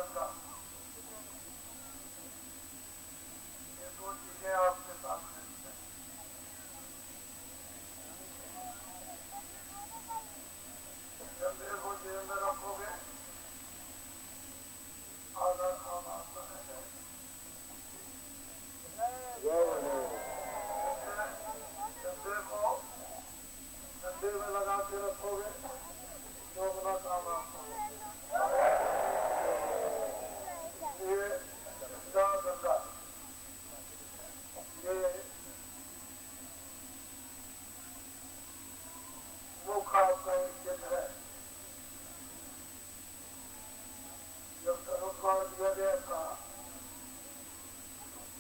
गंगा, ये दो चीजें आपके सामने हैं। गंगे को जेब में रखोगे, आधा काम आपका रह जाएगा। गंगे को डंडे में लगा के रखोगे, दोगुना काम आपका होगा। ये गंगा गंगा, ये मुख आपका एक चिन्ह है। जब धनुष्वाण दिया गया था,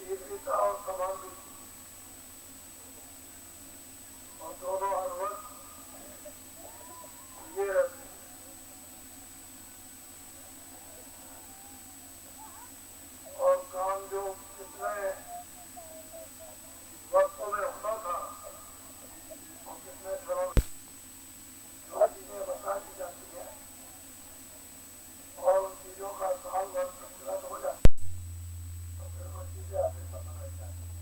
ईर्षिता और कमांडी और दोनों हर वक्त ये रहते, और काम जो कितने वर्षों में होना था और कितने घरों में चीजें बता दी जाती है और उन चीजों का साल भर संतुलन हो जाता है, तो फिर वो चीजें आगे पता लग जाती है।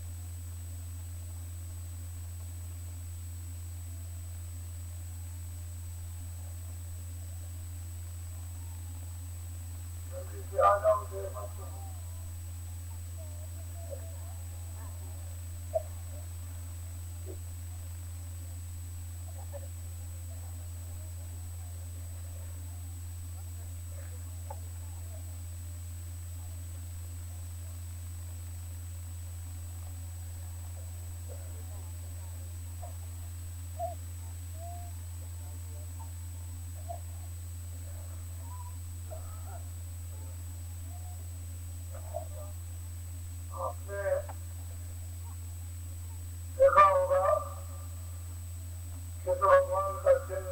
जल्दी से आ जाओ, देर मत करो। आपने देखा होगा कि तो भगवान का चिन्ह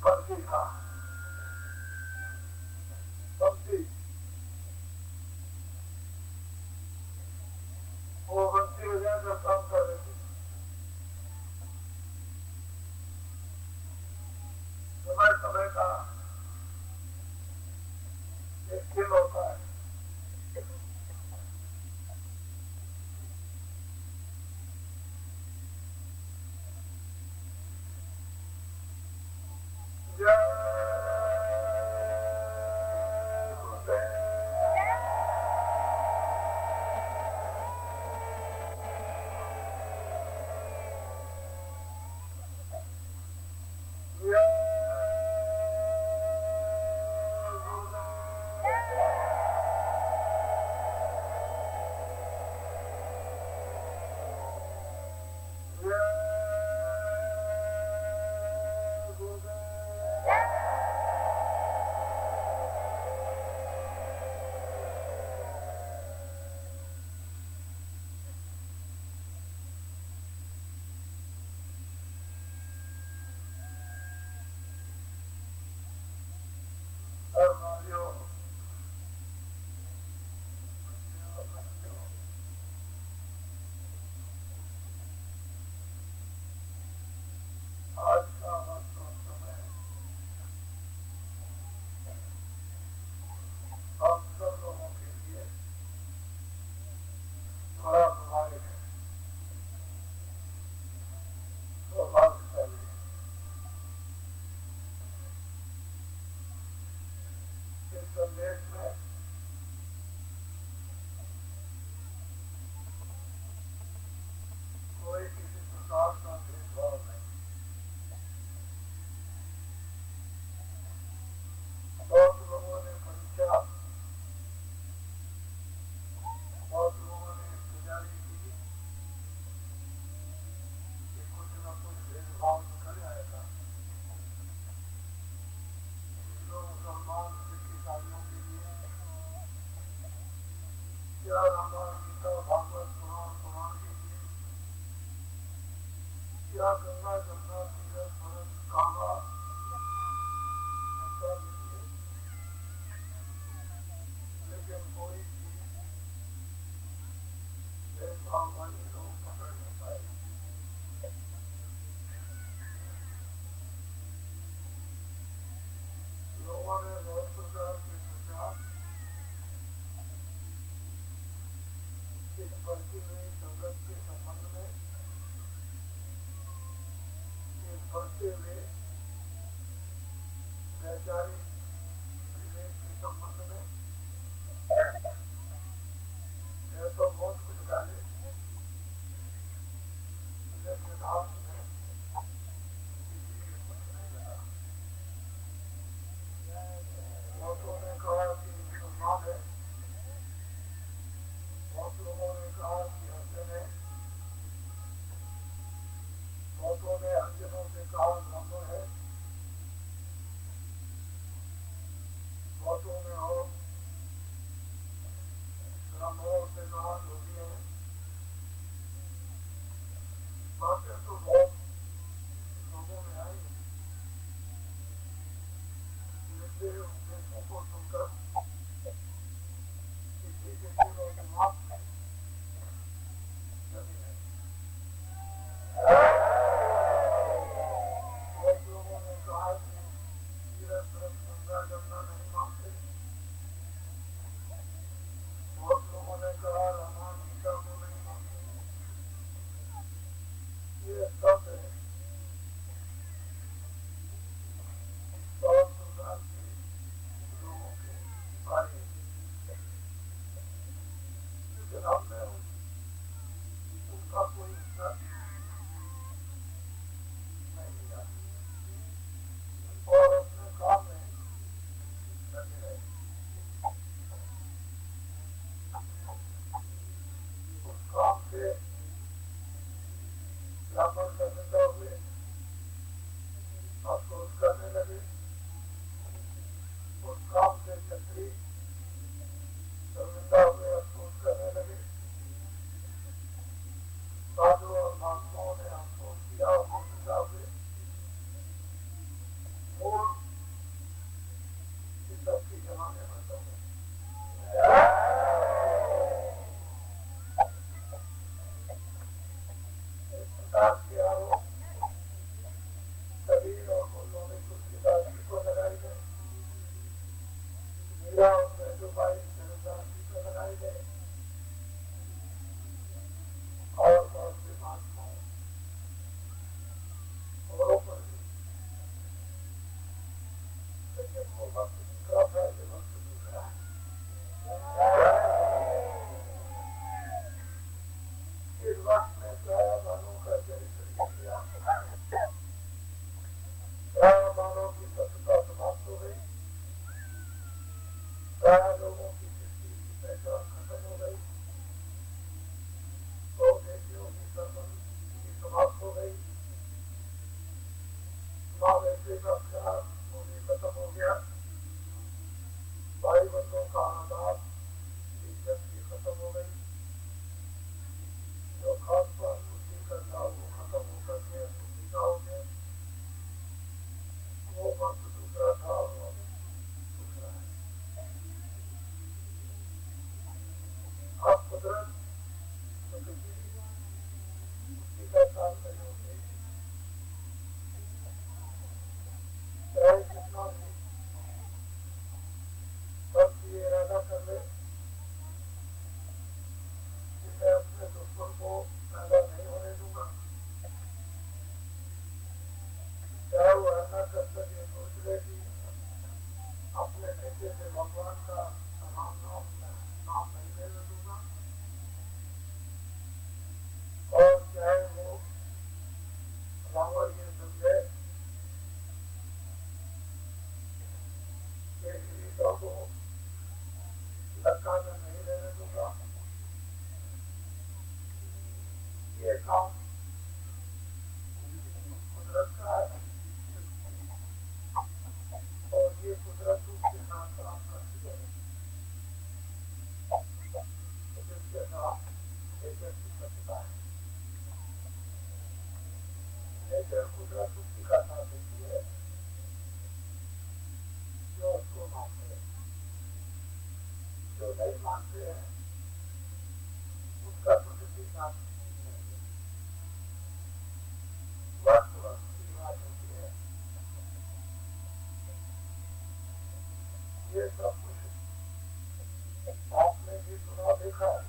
बंसी था, बंसी, वो बंसी वजह से काम कर रही थी। समय समय का एक चिन्ह होता है। आज का महत्वपूर्ण समय हम सब लोगों के लिए बड़ा प्रभावित है, सौभाग्यशाली है। इस संदेश में कोई किसी प्रकार का भेदभाव नहीं। बहुत लोगों ने परीक्षा, बहुत लोगों ने गुजारी की कि कुछ न कुछ भेदभाव निकल आएगा। हिंदू मुसलमान सिख ईसाइयों के लिए या रामायण गीता भागवत पुराण पुराण के लिए या गंगा जमुना तीरथ भरत काबा उनका के लिए, लेकिन कोई चीज भेदभाव वाले लोग पकड़ नहीं पाए। लोगों ने बहुत प्रकार के इस बढ़ती हुई जरूरत के संबंध में, इस बढ़ते हुए वैचारिक विवेक के संबंध में यह तो बहुत कुछ डाले, लेकिन यथार्थ में किसी कुछ नहीं लगा। बहुतों ने कहा कि मुसलमान है, बहुत लोगों ने कहा कि हसन है, बहुतों ने हरिजनों से कहा ब्राह्मण है, बहुतों ने और ब्राह्मणों से कहा योगी है। बातें तो बहुत लोगों में आई, लेकिन उपदेशों को सुनकर किसी के दिल और दिमाग में जमी नहीं। बहुत लोगों ने कहा कि तीरथ व्रत गंगा जमुना नहीं मानते, बहुत लोगों ने कहा रामायण गीता को नहीं मानते। ये सब है बहुत प्रकार के लोगों के बारे में, लेकिन हमने उनका कोई हिस्सा नहीं लिया और अपने काम में लगे रहे। उस काम से ब्राह्मण शर्मिंदा हुए, अफसोस करने लगे। उस काम से क्षत्रिय शर्मिंदा हुए, अफसोस करने लगे। साधु और महात्माओं ने अफसोस किया और शर्मिंदा हुए। मूल इस सबके जमाने में तो इस प्रकार के आरोप कबीर और मुल्लों ने तुलसीदास जी को लगाए गए, मीरा और महजूबाई जगन्नाथ जी को लगाए गए और बहुत से महात्माओं औरों पर भी। लेकिन वो वक्त दूसरा था, ये वक्त दूसरा है। इस वक्त में छायावानों का चरित्र गिर गया, छायावानों की सत्यता समाप्त हो गई, छाया लोगों की दृष्टि की पहचान खत्म हो गई, स्वदेशियों की सर्वंगी समाप्त हो गई, समावेशी का ख्याल वो भी खत्म हो गया, भाई बंधुओं का आदाब इज्जत भी खत्म हो गई, जो खास पर खुशी का था वो खत्म होकर के खुशी का हो गया। वो वक्त दूसरा था और वो दूसरा है। अब कुदरत तो किसी खुशी का साथ नहीं होती, चाहे कितना भी बस ये इरादा कर ले कि मैं अपने दुश्मन को पैदा नहीं होने दूंगा, चाहे वो ऐसा कर सके सोच ले कि अपने बेटे से भगवान का नाम नहीं लेने दूंगा, और चाहे वो रावण ये समझे कि सीता को लंका में नहीं रहने दूंगा। ये काम कुदरत का है और ये कुदरत उसके साथ काम करती है, जिसके साथ नेचर की सत्यता है। नेचर कुदरत उसी का साथ देती है जो उसको मानते हैं, जो नहीं मानते हैं उसका प्रकृति साथ नहीं है। वक्त वक्त की बात होती है। ये सब कुछ आपने भी सुना देखा है।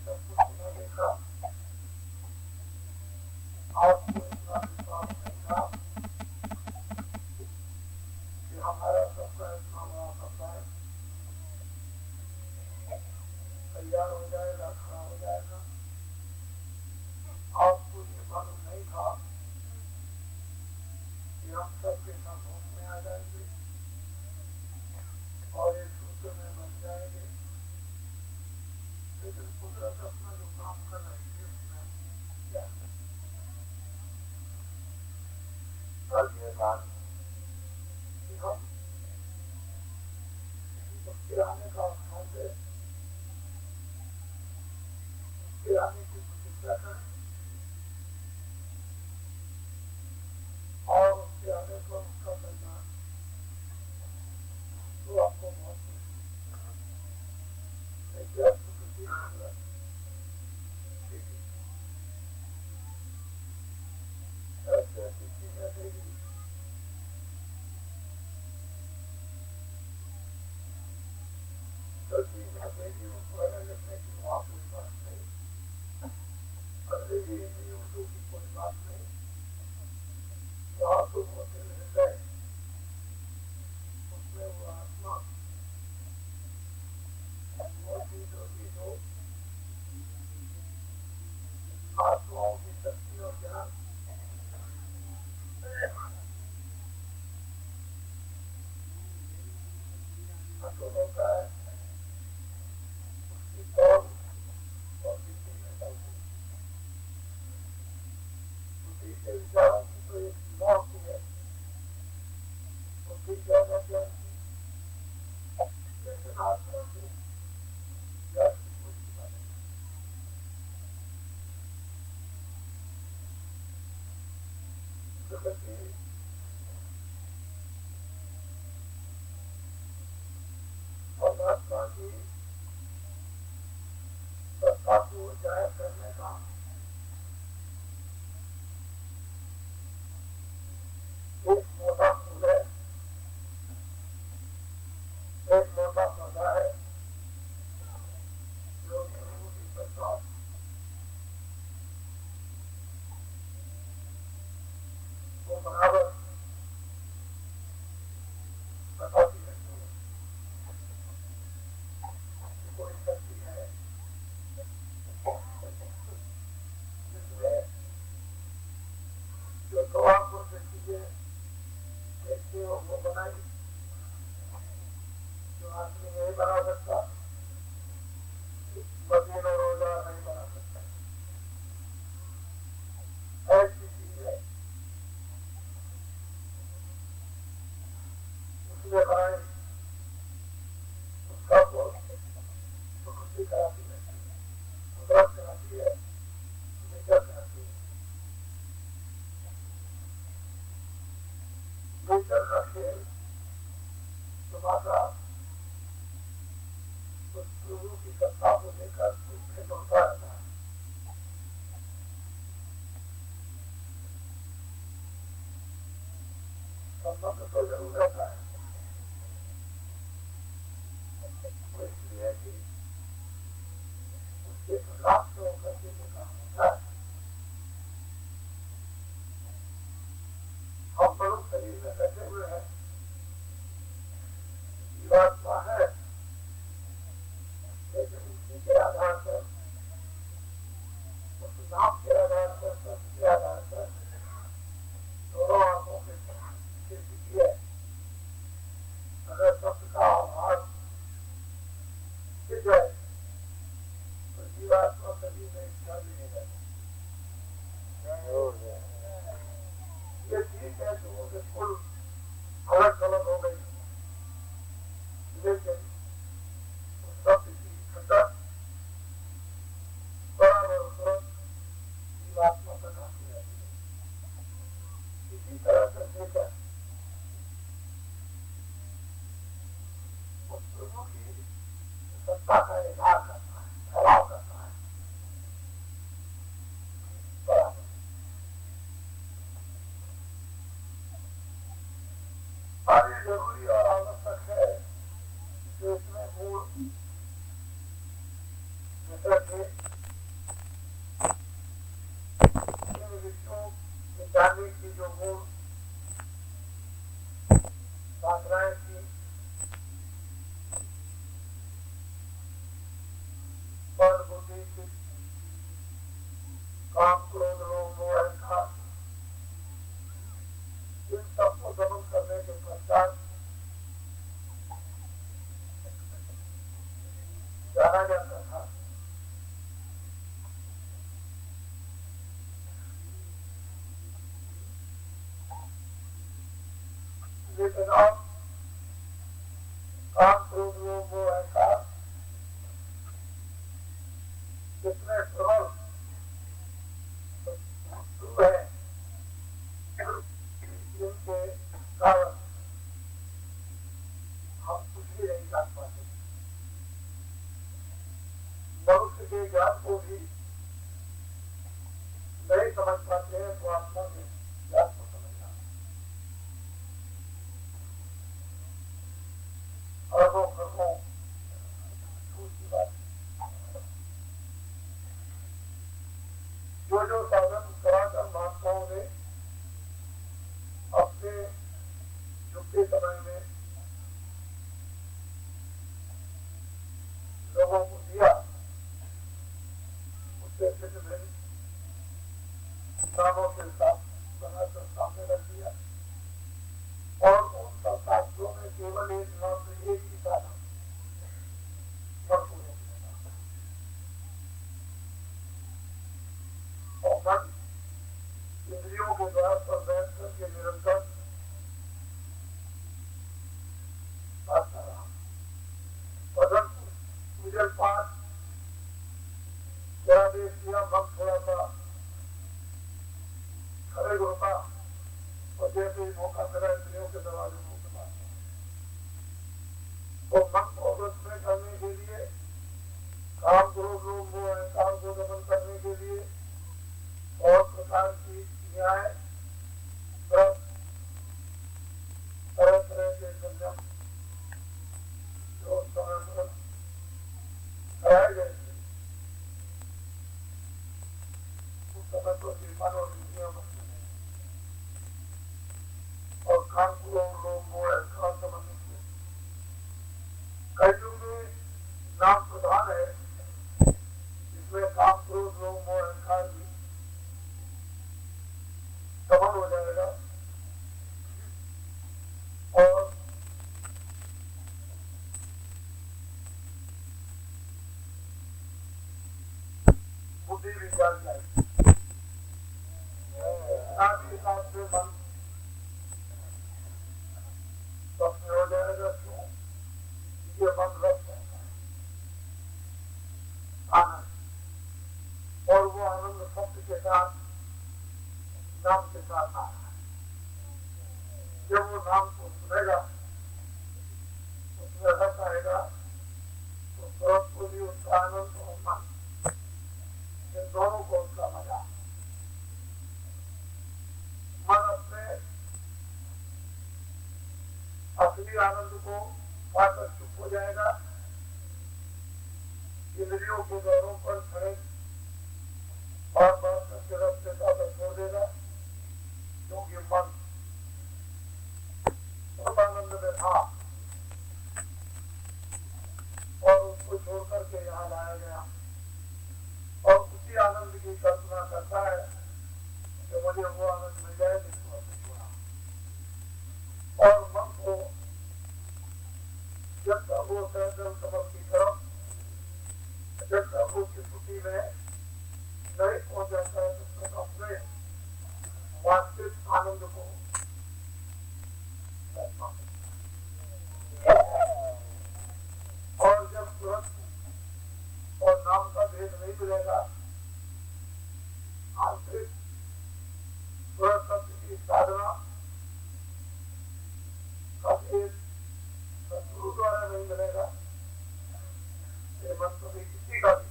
सब कुछ न देखा, आपको इतना विश्वास नहीं था कि हमारा सबका इतना बड़ा समुदाय तैयार हो जाएगा, खड़ा हो जाएगा। आपको ये मालूम नहीं था कि हम सबके सब होश में आ जाएंगे और एक सूत्र में बन जाएंगे। लेकिन कुदरत अपना जो काम कर रही थी उसमें क्या कल ये बात कि हम उसके आने का अवसर दे, उसके आने की प्रतीक्षा करें और उसके आने पर उसका परिणाम तो आपको बहुत ऐसी ऐसी चीजें देगी जो चीजें देगी उसको अलग लिखने की वहाँ कोई बात नहीं, अंग्रेजी हिंदी उर्दू की कोई बात नहीं। जहाँ तुम होते रह गए उसमें वो आत्मा वो चीज होगी जो आत्माओं की शक्ति और ज्ञान हासिल होता है, उसकी तौर और विधि में चलती है। बुद्धि के विचारों की तो एक सीमा होती है, बुद्धि ज्यादा ज्ञान की, लेकिन आत्मा की ज्ञान की कोई सीमा नहीं। प्रकृति परमात्मा की सत्ता को जाहिर करने का एक मोटा फूल है, एक मोटा पौधा है जो गुरु की सत्ता को बराबर बताती रहती है कि कोई शक्ति है जिसने जो दवा को से चीजें देखते हो वो बनाई, जो आदमी नहीं बना सकता, मशीन और औजार नहीं बना सकता। ऐसी चीजें उसने बनाई, उसका वो प्रकृति कराती रहती है, कुदरत कराती है, नेचर कराती है। नेचर का खेल तुम्हारा उस गुरु की सत्ता को लेकर उसमें दौड़ता रहता है। संबंध तो जरूर रहता है, इसलिए कि उसके खिलाफ से होकर के जो काम होता है। हम बड़ों शरीर में बैठे हुए हैं, जीवात्मा है, लेकिन उसी के आधार पर, उस नाम के आधार पर, शब्द के आधार पर दोनों आंखों के स्थिति है। अगर शब्द का आभास सिद्ध है तो जीवात्मा कभी में इच्छा भी नहीं रहती। ये ठीक है कि वो बिल्कुल अलग अलग हो गई, लेकिन शब्द की ठंडक बराबर तुरंत जीवात्मा तक आती रहती है। इसी तरह से लेकर उस प्रभु की सत्ता का इजहार करता है, फैलाव करता है बराबर। और ये जरूरी और आवश्यक है कि इसमें गुण जैसे कि साधनाएं की पर बुद्धि की काम क्रोध लोभ मोह अहंकार इन सबको दमन करने के पश्चात जाना जाता था। लेकिन अब काम क्रोध लोभ मोह अहंकार जितने प्रबल है जिनके कारण हम कुछ भी नहीं जान पाते। मनुष्य के ज्ञान को भी नहीं समझ पाते हैं तो आत्मा के ज्ञान को समझना अरबों खरबों की बात। जो साधन कराकर महात्माओं ने अपने युग के समय में लोगों को दिया उससे भिन्न भिन्न नामों के साथ बनाकर सामने रख दिया और उन सब शास्त्रों में केवल एक मात्र एक ही साधन मन को रोकने का और मन इंद्रियों के द्वार पर बैठ करके निरंतर साधना रहा। भजन पूजन पाठ जरा देश किया मन थोड़ा सा खड़े होता और जैसे ही मौका मिला इंद्रियों के दरवाजे को खुला तो मन को अवरुद्ध करने के लिए काम क्रोध लोभ मोह अहंकार को दमन करने के लिए और प्रकार की न्याय तरह तरह के संयम जो समय पर कराए गए थे उस समय तो मन और इंद्रियां बनती हैं और काम क्रोध लोभ मोह अहंकार संबंधित है। कलयुग में नाम प्रधान है जिसमें काम क्रोध लोभ मोह अहंकार भी दमन हो जाएगा और बुद्धि भी जाग जाएगी। साथ ही साथ में मन स्वप्न हो जाएगा। क्यों? ये मन रस है आनंद और वो आनंद शब्द के साथ नाम के साथ आ रहा है। जब वो नाम को सुनेगा उसमें रस आएगा तो तुरंत को भी उसका आनंद और मन इन दोनों को उसका मजा। मन अपने असली आनंद को पाकर चुप हो जाएगा। इंद्रियों के द्वारों पर खड़े बार बार करके रस के साथ छोड़ देगा क्योंकि मन आनंद में था और उसको छोड़ करके यहाँ लाया गया और उसी आनंद की कल्पना करता है कि मुझे वो आनंद मिल जाए जिसको हमने छोड़ा। और मन को जब तक वो सहजल कमल की तरफ जब तक वो स्थिति में नहीं पहुंच जाता है तब तक अपने वास्तविक आनंद को और जब तुरंत और नाम का भेद नहीं मिलेगा आंतरिक तुरंत सत्य की साधना का भेद सदगुरु द्वारा नहीं मिलेगा। ये मन तो भी किसी का भी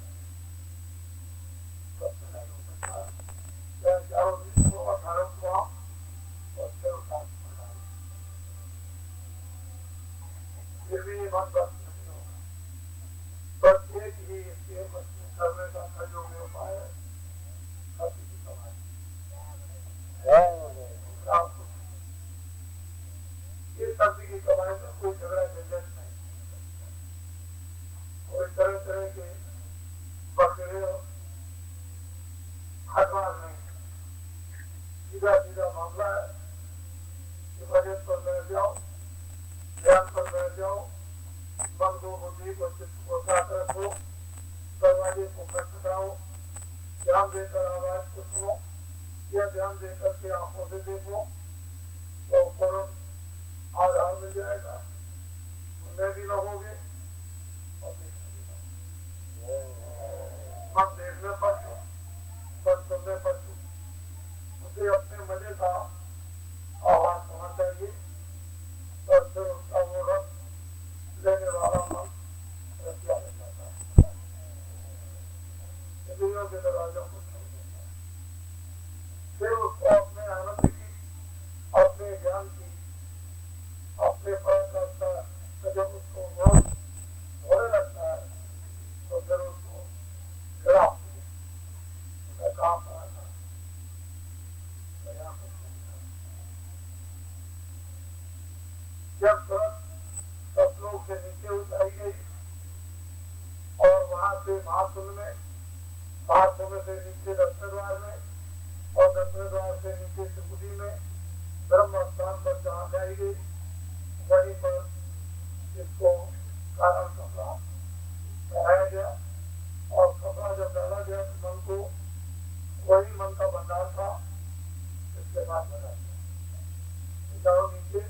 सत्य नहीं हो सकता। चारों विश्व अठारह को और फिर भी ये मन बस नहीं होगा। प्रत्येक ही इसके बचने करने का सहयोग उपाय है सत्य की समाधि। ये सत्य की कमाई में कोई झगड़ा झंझट नहीं, कोई तरह तरह के बकरे हटवार नहीं, सीधा सीधा मामला है कि बजट पर बैठ जाओ, ध्यान पर बैठ जाओ, मन को बुद्धि को चित्त को साथ रखो, दरवाजे को खटखटाओ, ध्यान देकर आवाज को सुनो या ध्यान देकर के आंखों से देखो तो फौरन आधार मिल जाएगा, सुनने भी रहोगे और देखने भी रहोगे। हम देखने पर छो, पर सुनने पर छो, मुझे अपने मजे का आवाज होना चाहिए और फिर उसका वो रस लेने वाला मन रसिया ले जाता है, इंद्रियों के दरवाजों को खोल देता है, फिर उसको अपने आनंद की, अपने ज्ञान की, अपने पराकाष्ठा का जब उसको बहुत होने लगता है तो फिर उसको गिरा उसका काम कराना जब तुरंत सतलोक से नीचे उतारी गई और वहां से महासुन से नीचे दक्षिण द्वार में और दक्षिण द्वार से नीचे त्रिपुटी में ब्रह्म स्थान पर जहाँ लाई गई, वहीं पर इसको कारण कपड़ा पहनाया गया और कपड़ा जब डाला गया तो मन को वही मन का भंडार था, इसके बाद लगा दिया नीचे।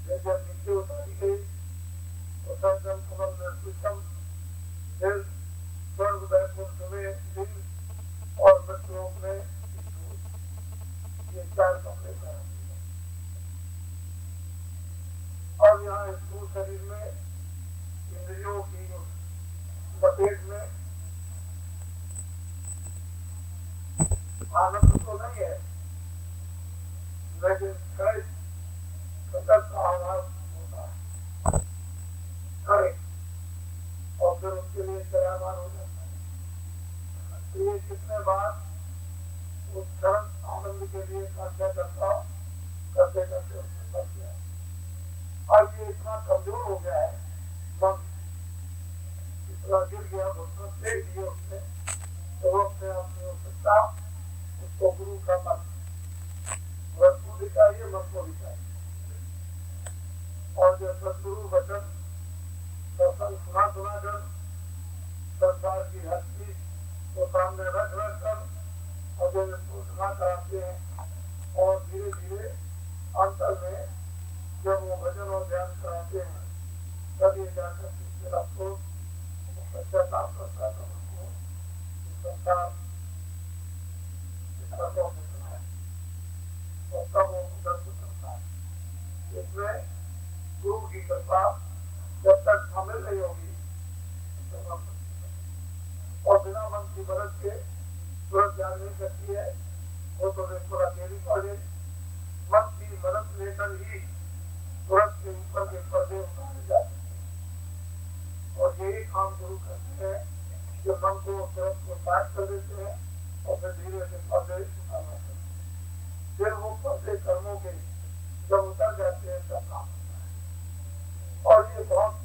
जब नीचे उतारी गई तो सर्जन कमल निर्विषम फिर स्वर्ग वैकुंठ में दिन और मृत्युलोक में ये चार कमरे का और यहाँ स्थूल शरीर में इंद्रियों की लपेट में आनंद तो नहीं है, लेकिन सतत का आवाज होता है करे और फिर उसके लिए चरामान हो जाता है। तो ये कितने बार उस क्षण आनंद के लिए साध्या करता करते करते उसने कर दिया और ये इतना कमजोर हो गया है, मन इतना गिर गया, घुटनों दे दिए उसने तो वो अपने आप नहीं हो सकता। उसको गुरु का मन वस्तु दिखाइए, मन को दिखाइए और जो सदगुरु वचन दर्शन सुना कर संसार की हर चीज को सामने रख कर और जो सूचना कराते हैं और धीरे धीरे अंतर में जब वो भजन और ध्यान कराते हैं तब ये जाकर मेरा सोच पश्चाताप करता था उनको संसार कर्मों से सुना है और तब वो दर्द करता है। इसमें गुरु की कृपा जब तक शामिल नहीं होगी और बिना मन की मदद के तुरंत जान नहीं सकती है, वो तो बिल्कुल अकेली पड़े। मन की मदद लेकर ही तुरंत के ऊपर के पर्दे उतारे जा सकते हैं और यही काम गुरु करते हैं जो मन को तुरंत को साफ कर देते हैं और फिर धीरे से पर्दे उतारना करते हैं। फिर वो पर्दे कर्मों के जब उतर जाते हैं तब काम और ये बहुत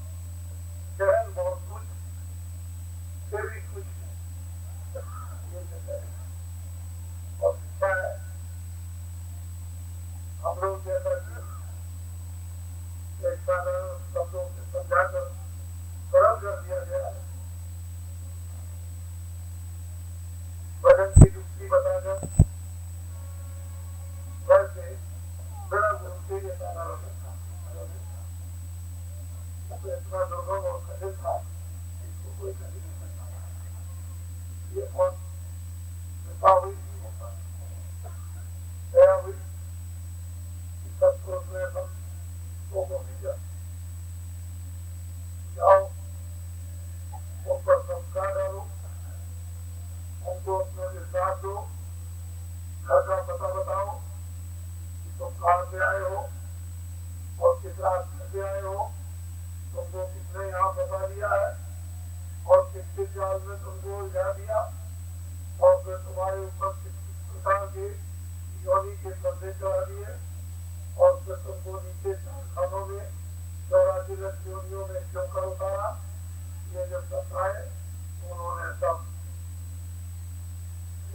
गहन बहुत कुछ फिर भी कुछ ये और शिक्षा है। हम लोग जैसा साधारण शब्दों से समझाकर सरल कर दिया गया है, भजन की युक्ति बताकर वैसे बिना गुरु के ये साधारण इतना दुर्गम और कठिन था, इसको कोई कभी नहीं कर पाया। ये बहुत कृपा हुई दया हुई सबको उसने सब को भेजा, जाओ उन पर संस्कार डालो, उनको अपने विश्वास दो, घर का पता बताओ कि तुम कहाँ से आए हो और किस रास्ते से आए हो, तुमको किसने यहाँ बता दिया है और किस किस जाल में तुमको उलझा दिया और फिर तुम्हारे ऊपर किस किस प्रकार के योनि के पर्दे चढ़ा दिए और फिर तुमको नीचे खानों में 84 लक्ष योनियों में क्यों कर उतारा, ये जब बताए उन्होंने सब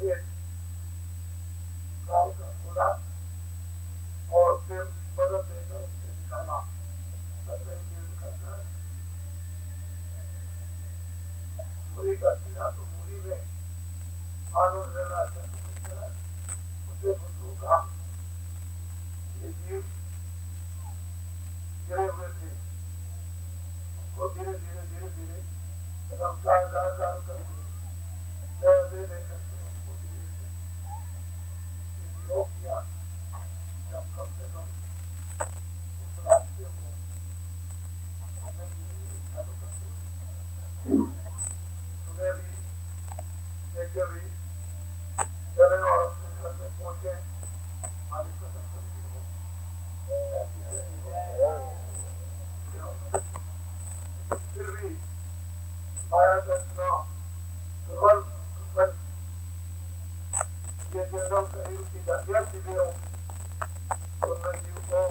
एक काल का खोला और फिर मदद देकर उससे निकाला। मूरी का सीधा तो मूरी में आनंद लेना चाहिए। उसे बुद्धू का ये जीव गिरे हुए थे, उनको धीरे धीरे धीरे धीरे रफ्तार गार गार करके दे करके उनको धीरे धीरे योग किया। जब कम से कम उस रास्ते को करने के लिए चालू करते सुबह भी देखे भी चले और अपने घर में पहुंचे। मालिक को फिर भी माया दर्शना ये जनरल शरीर की जातियां सीधे हो उन्होंने जीव को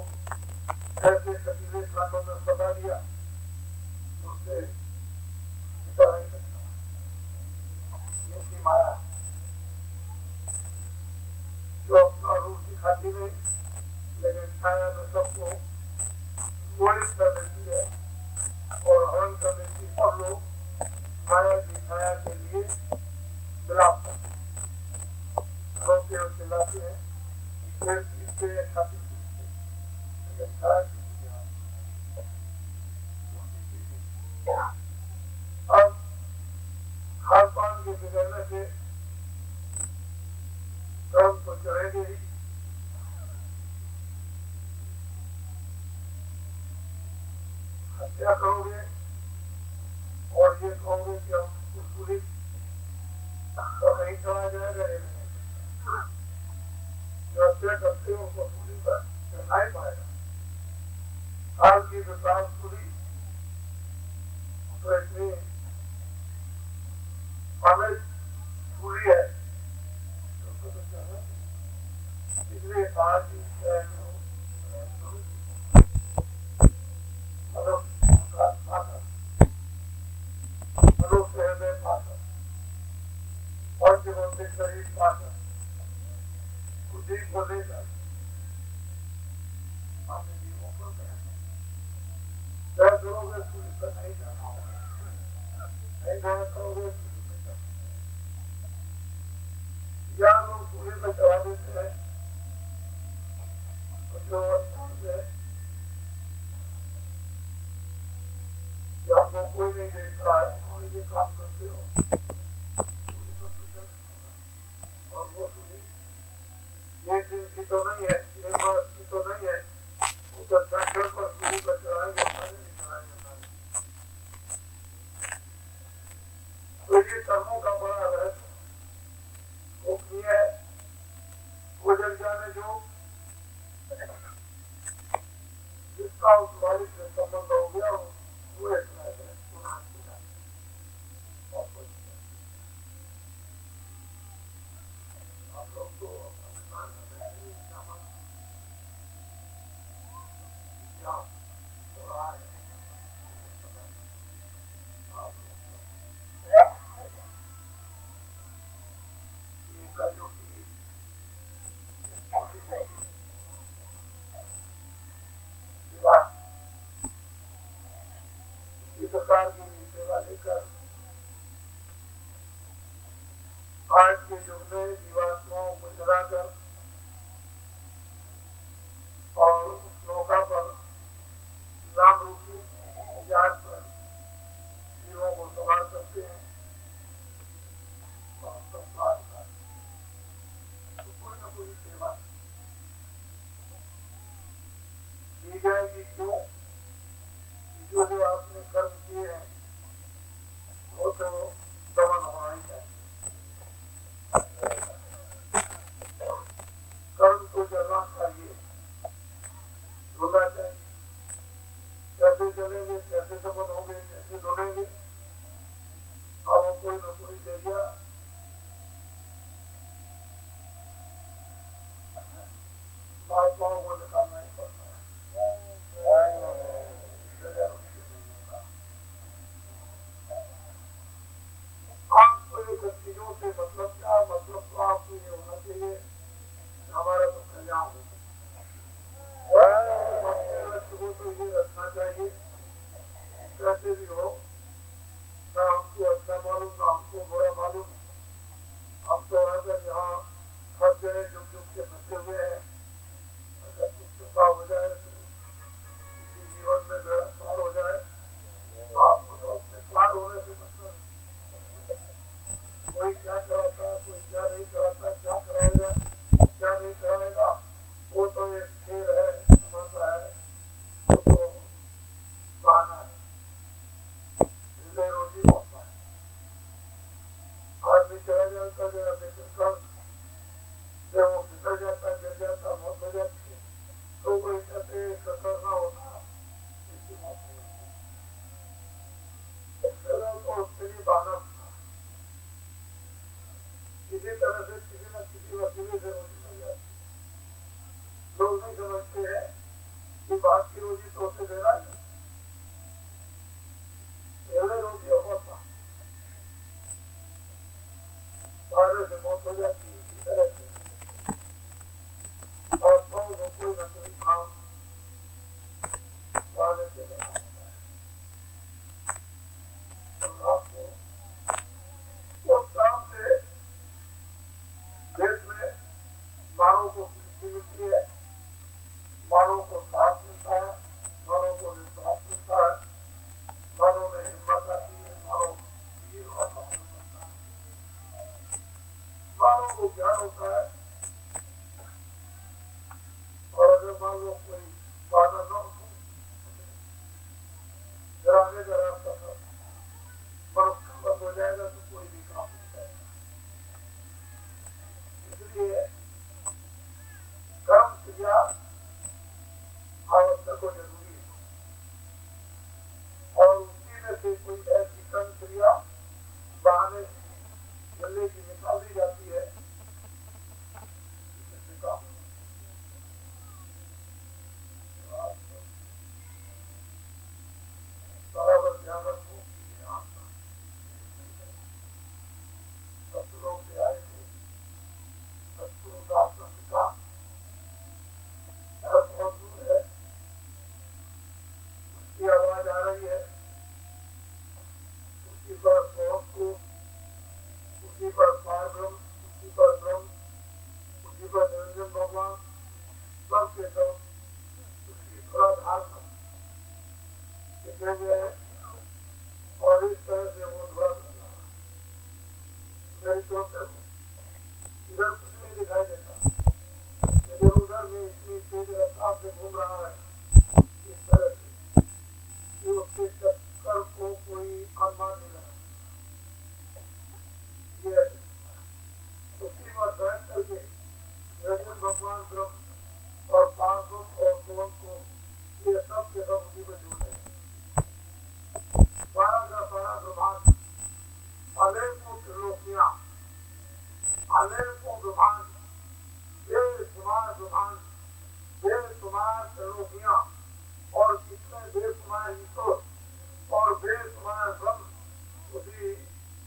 ऐसे कटीले कांडों में फंसा दिया उससे निकल नहीं सकता। ये थी माया जो अपना रूप दिखाती नहीं, लेकिन छाया में सबको मोहित कर देती है और हरण कर देती है। सब लोग माया की छाया के लिए विलाप करते हैं, रोते और चिल्लाते हैं, पेट पीटते हैं, छाती पीटते हैं, लेकिन छाया की अब खान पान के बिगड़ने से कर्म तो चढ़ेंगे ही। हत्या करोगे और ये कहोगे कि हम पुलिस तो नहीं चढ़ा जाएगा, जो हत्या करते हो उनको पुलिस पर चढ़ा ही पाएगा। काल की विशाल पुलिस तो इतनी हमें पूरी है इसलिए कहा कि शरीर पाकर बुद्धि को लेकर अपने जीवों को करोगे पुलिस पर नहीं जाना होगा, नहीं जाना करोगे पुलिस पर या लोग पुलिस में चढ़ा देते हैं जो आपको कोई नहीं देख रहा है और ये काम करते हो और वो एक दिन की तो नहीं है, एक वर्ष की तो नहीं है, उधर सेंटर पर शुरू कर चढ़ाएंगे, नहीं चढ़ाएंगे। तो ये कर्मों का बड़ा रहस्य गोपनीय है। वो जग जाने जो जिसका उस मालिक से संबंध हो गया वो एक सरकार की सेवा लेकर आज के युग में जीवात्माओं को चलाकर और उस नौका पर नाम रूपी जहाज पर जीवों को सवार करते हैं और संसार का तो कोई न कोई सेवा दी जाएगी। क्यों? जो जो आपने कर्म किए हैं वो तो दमन होना ही चाहिए। कर्म को चलना चाहिए, धोना चाहिए। कैसे चलेंगे, कैसे दमन होंगे, कैसे धोनेंगे, अब कोई न कोई दे दिया महात्माओं को निकालना ही पड़ा। किसी तरह से किसी न किसी वसीले से रोटी मिल जाती। लोग नहीं समझते हैं कि बात की रोटी तो उसे देना है, रोटी होता सारे से मौत हो जाती है इसी तरह से। और कोई न कोई काम सारे से देना होता है। तो आपको उस काम से देश में मानव को खुशी मिलती है, मानव को साथ मिलता है, मानव को विश्वास मिलता है, मानव में हिम्मत आती है, मानव वीर और सफल बनता है, मानव को ज्ञान होता है। और अगर मान लो कोई बाधा न हो, डराने का रास्ता मनुष्य बंद हो जाएगा तो कोई भी काम नहीं करेगा। इसलिए कर्म क्रिया आवश्यक और जरूरी है, और उसी में से कोई ऐसी कर्म क्रिया बहाने जल्दी की निकाल दी जाती है जिससे काम बराबर ध्यान रखो। सत्सुरों से आए थे, सत्सुरों का अपना पिता बहुत दूर है, उसकी आवाज आ रही है, उसी पर पहुंच को, उसी पर पार ब्रह्म, उसी पर ब्रह्म, उसी पर निरंजन भगवान, सब के सब उसकी थोड़ा धार दिखेंगे। और इस तरह से वो थोड़ा मेरी तरफ से इधर कुछ नहीं दिखाई देता, लेकिन उधर में इतनी तेज रफ्तार से घूम रहा है इस तरह से कि उसके चक्कर को कोई अनुमान नहीं लगा। ये उसी पर बैठ करके निरंजन भगवान ब्रह्म और पार्वती और शिवम को ये सब के सब उसी में जुड़ गए। 12 का 12 ब्रह्मांड, अनेकों त्रिलोकियां, अनेकों ब्रह्मांड, बेशुमार ब्रह्मांड, बेशुमार त्रिलोकियां, और कितने बेशुमार ईश्वर और बेशुमार ब्रह्म उसी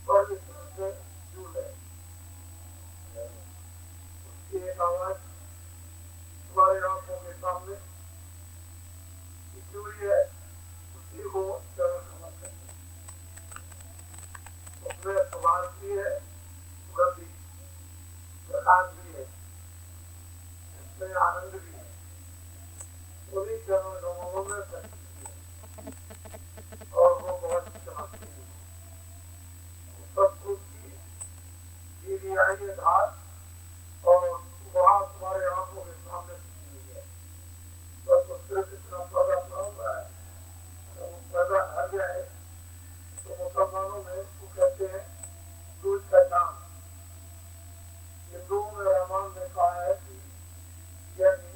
पर इस तरह से जुड़ गए। उसकी एक आवाज हमारे आंखों के सामने जुड़ी है, उसी को चरण समझ करते उसमें सुभाष भी है, सुगंधी प्रकाश भी है, इसमें आनंद भी है, उन्हीं चरण कमलों में शक्ति भी है, और वो बहुत चमकती है। सब कुछ की दिव्याई धार और वहाँ तुम्हारे आंखों के सामने हुई है। बस उससे जितना पैदा हुआ है, तो वो पैदा हर जाए तो मुसलमानों में उसको कहते हैं दूध का चांद। हिंदुओं में रामायण ने कहा है कि यानी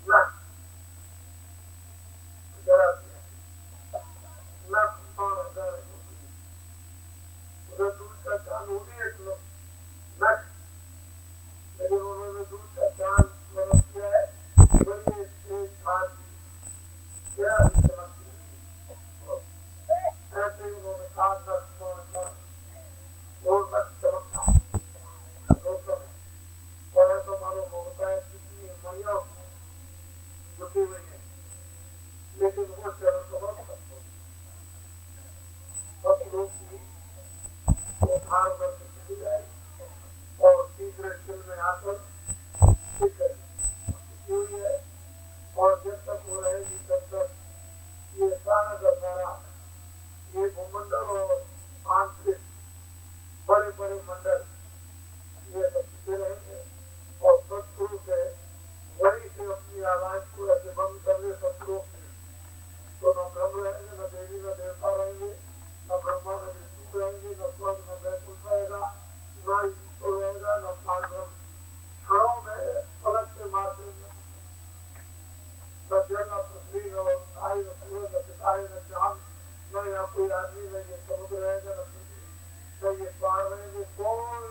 नख उधर दूध का चांद होगी एक नख, लेकिन उन्होंने दूध का चांद मतलब किया है बड़ी तेज धार की क्या चमकती हुई, ऐसे ही उन्होंने कहा नख वो नख चमकता और ऐसा मालूम होता है कितनी मैया झुकी हुई है, लेकिन वो चरण समझ सकते सब लोग की वो धार करके चली जाए और तीसरे चिल में आकर टिक हुई है। और जब तक वो रहेगी तब तक ये सारा का सारा ये भूमंडल और आंतरिक बड़े बड़े मंडल ये सब टिके रहेंगे। और सत्पुरुष से वही से अपनी आवाज को ऐसे बंद कर ले सत्पुरुष से, तो न ब्रह्म रहेंगे, न देवी, न देवता रहेंगे, न ब्रह्मा, न विष्णु रहेंगे, न स्वर्ग, न वैकुंठ रहेगा, न ईश्वर रहेगा, न पारब्रह्म। क्षणों में फलक से मार देंगे, न जल, न पृथ्वी, न वंशाई, न सूरज, न पिताई, न चांद, न यहाँ कोई आदमी, न ये समुद्र रहेगा, न पृथ्वी, न ये पार रहेंगे, कोई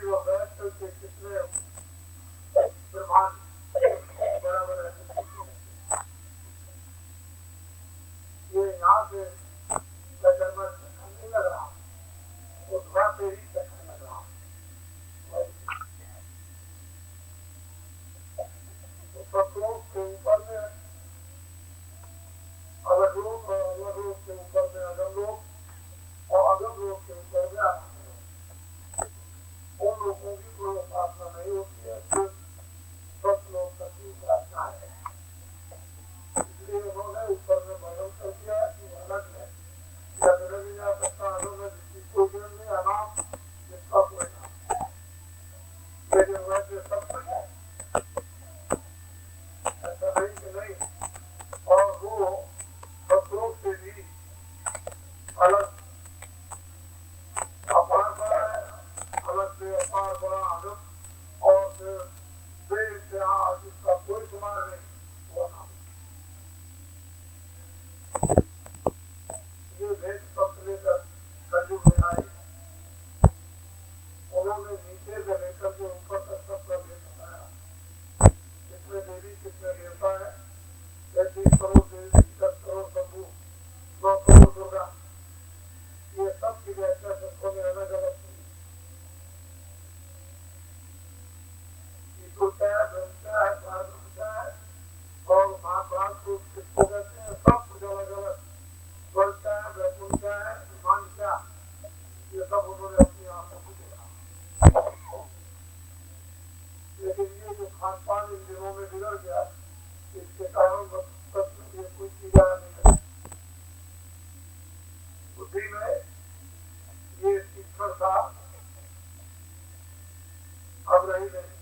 वो बैठ करके कितने ब्रह्मांड बराबर है। ये यहाँ से जन्म नहीं लग रहा, उस बात से ही चक्कर लग रहा। तो सतलोक के ऊपर में अलग लोग और अलग लोग के ऊपर में अगम लोग और अगम लोग के ऊपर में आनंद लोग। उन लोगों की कोई उपासना नहीं होती है, सिर्फ सतलोक तक की उपासना है। इसलिए उन्होंने ऊपर में वर्णन कर दिया कि अलग है, अलग नहीं जा सकता, अलग में कोई जन्म नहीं, अनाम जिसका कोई नाम, लेकिन वैसे सब कुछ है, ऐसा नहीं कि नहीं। और वो सतलोक से भी अलग अपार बड़ा है, अलग से अपार बड़ा आगम, और फिर देश से जिसका कोई सुमार नहीं, वो नाम। ये भेद सब लेकर कलयुग में आए, उन्होंने नीचे से लेकर के ऊपर तक सबका भेद बताया। कितने देवी कितने देवता है, 33 करोड़ देवी, 10 करोड़ शंभु, 9 करोड़ दुर्गा, ये सब की व्याख्या संतों ने अलग अलग की। ईश्वर क्या है, ब्रह्म क्या है, पारब्रह्म क्या है, और महाभारत को किसको कहते हैं, सब कुछ अलग अलग। स्वर्ग क्या है, वैकुंठ क्या है, विमान क्या, ये सब उन्होंने अपनी आंखों को देखा। लेकिन ये जो खान पान इन दिनों में बिगड़ गया, इसके कारण ये कोई चीज नहीं है। बुद्धि में ये ईश्वर था, अब रही नहीं।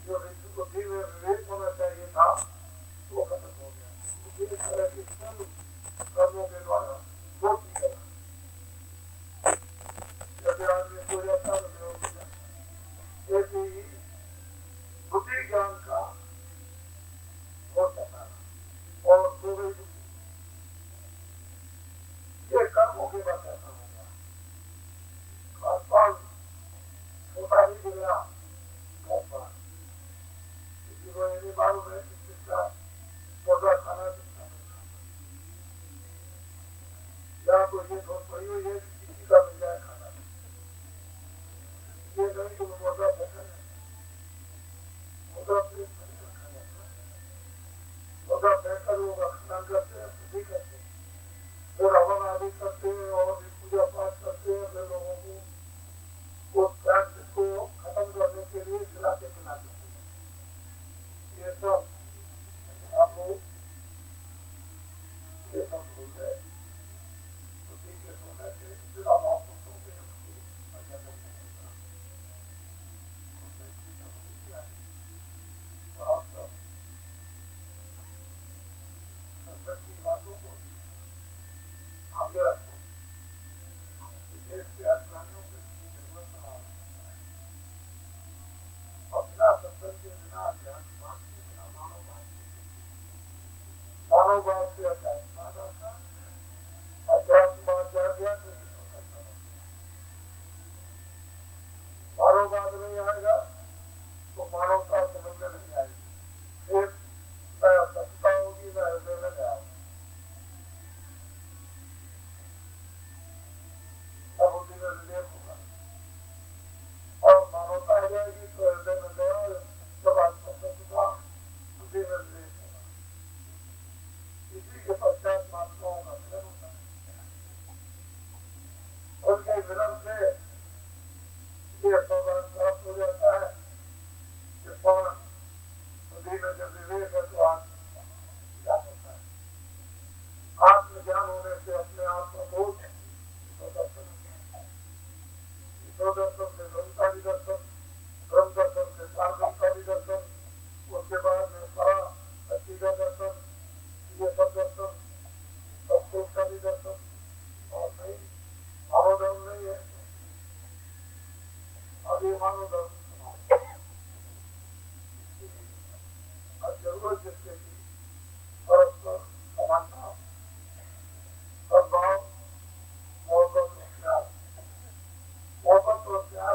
जो बुद्धि में विवेक होना चाहिए था, वो खत्म हो गया। इस तरह की कर्मों के द्वारा वो की गया। जैसे आदमी सो जाता है, ऐसे ही बुद्धि ज्ञान का हो जाता है और सो गई बुद्धि। ये कर्मों के बाद ऐसा हो गया। खान छोटा ही बिगड़ा, किसी को ये नहीं मालूम है कि किसका छोटा खाना किसका नहीं खाना। या तो ये सोच पड़ी हुई है कि किसी का मिल जाए खाना, ये नहीं तो मुर्गा बैठा है, मुर्गा प्लेट नहीं रखा जाता है, मुर्गा बैठकर लोग स्नान करते हैं, शुद्धि करते हैं, फिर हवन आदि करते हैं और पूजा पाठ करते हैं, फिर लोगों को उस त्याग को खत्म करने के लिए खिलाते खिलाते हैं। ये सब आप लोग ये सब भूल गए। बुद्धि के सोने से बिना बात को सो गए, आप सब संसद की बातों को आगे रखो। विशेष प्यार प्राणियों की जरूरत न आ रहा है। अपना सत्संग के बिना, ज्ञान बात के बिना, मानव बात से अध्यात्म आता है, अध्यात्म बात जान गया तो मानववाद नहीं आएगा तो मानवता समझ में नहीं आएगी। फिर नया सत्ता होगी, नया हृदय में आएगा, तब बुद्धि में विवेक होगा और मानवता आ जाएगी तो हृदय में गया, जब आत्मसत्ता बुद्धि में विवेक होगा। इसी के पश्चात महात्माओं का मिलन होता है। उनके मिलन से ये सौभाग्य प्राप्त हो जाता है कि स्वर्ण बुद्धि में जब विवेक है तो आत्मज्ञान होता है। आत्मज्ञान होने से अपने आप का बोध दर्शन होता है। ईश्वर दर्शन से ब्रह्मचारी दर्शन, ब्रह्म दर्शन से पारब्रह्मचारी दर्शन, उसके बाद में परा सच्ची का दर्शन, ये सब दर्शन, संतोषकारी दर्शन। और नहीं, मानव नहीं है, अभी मानव धर्म जरूरत जिससे की परस्पर समानता, सद्भाव, मोहब्बत और प्यार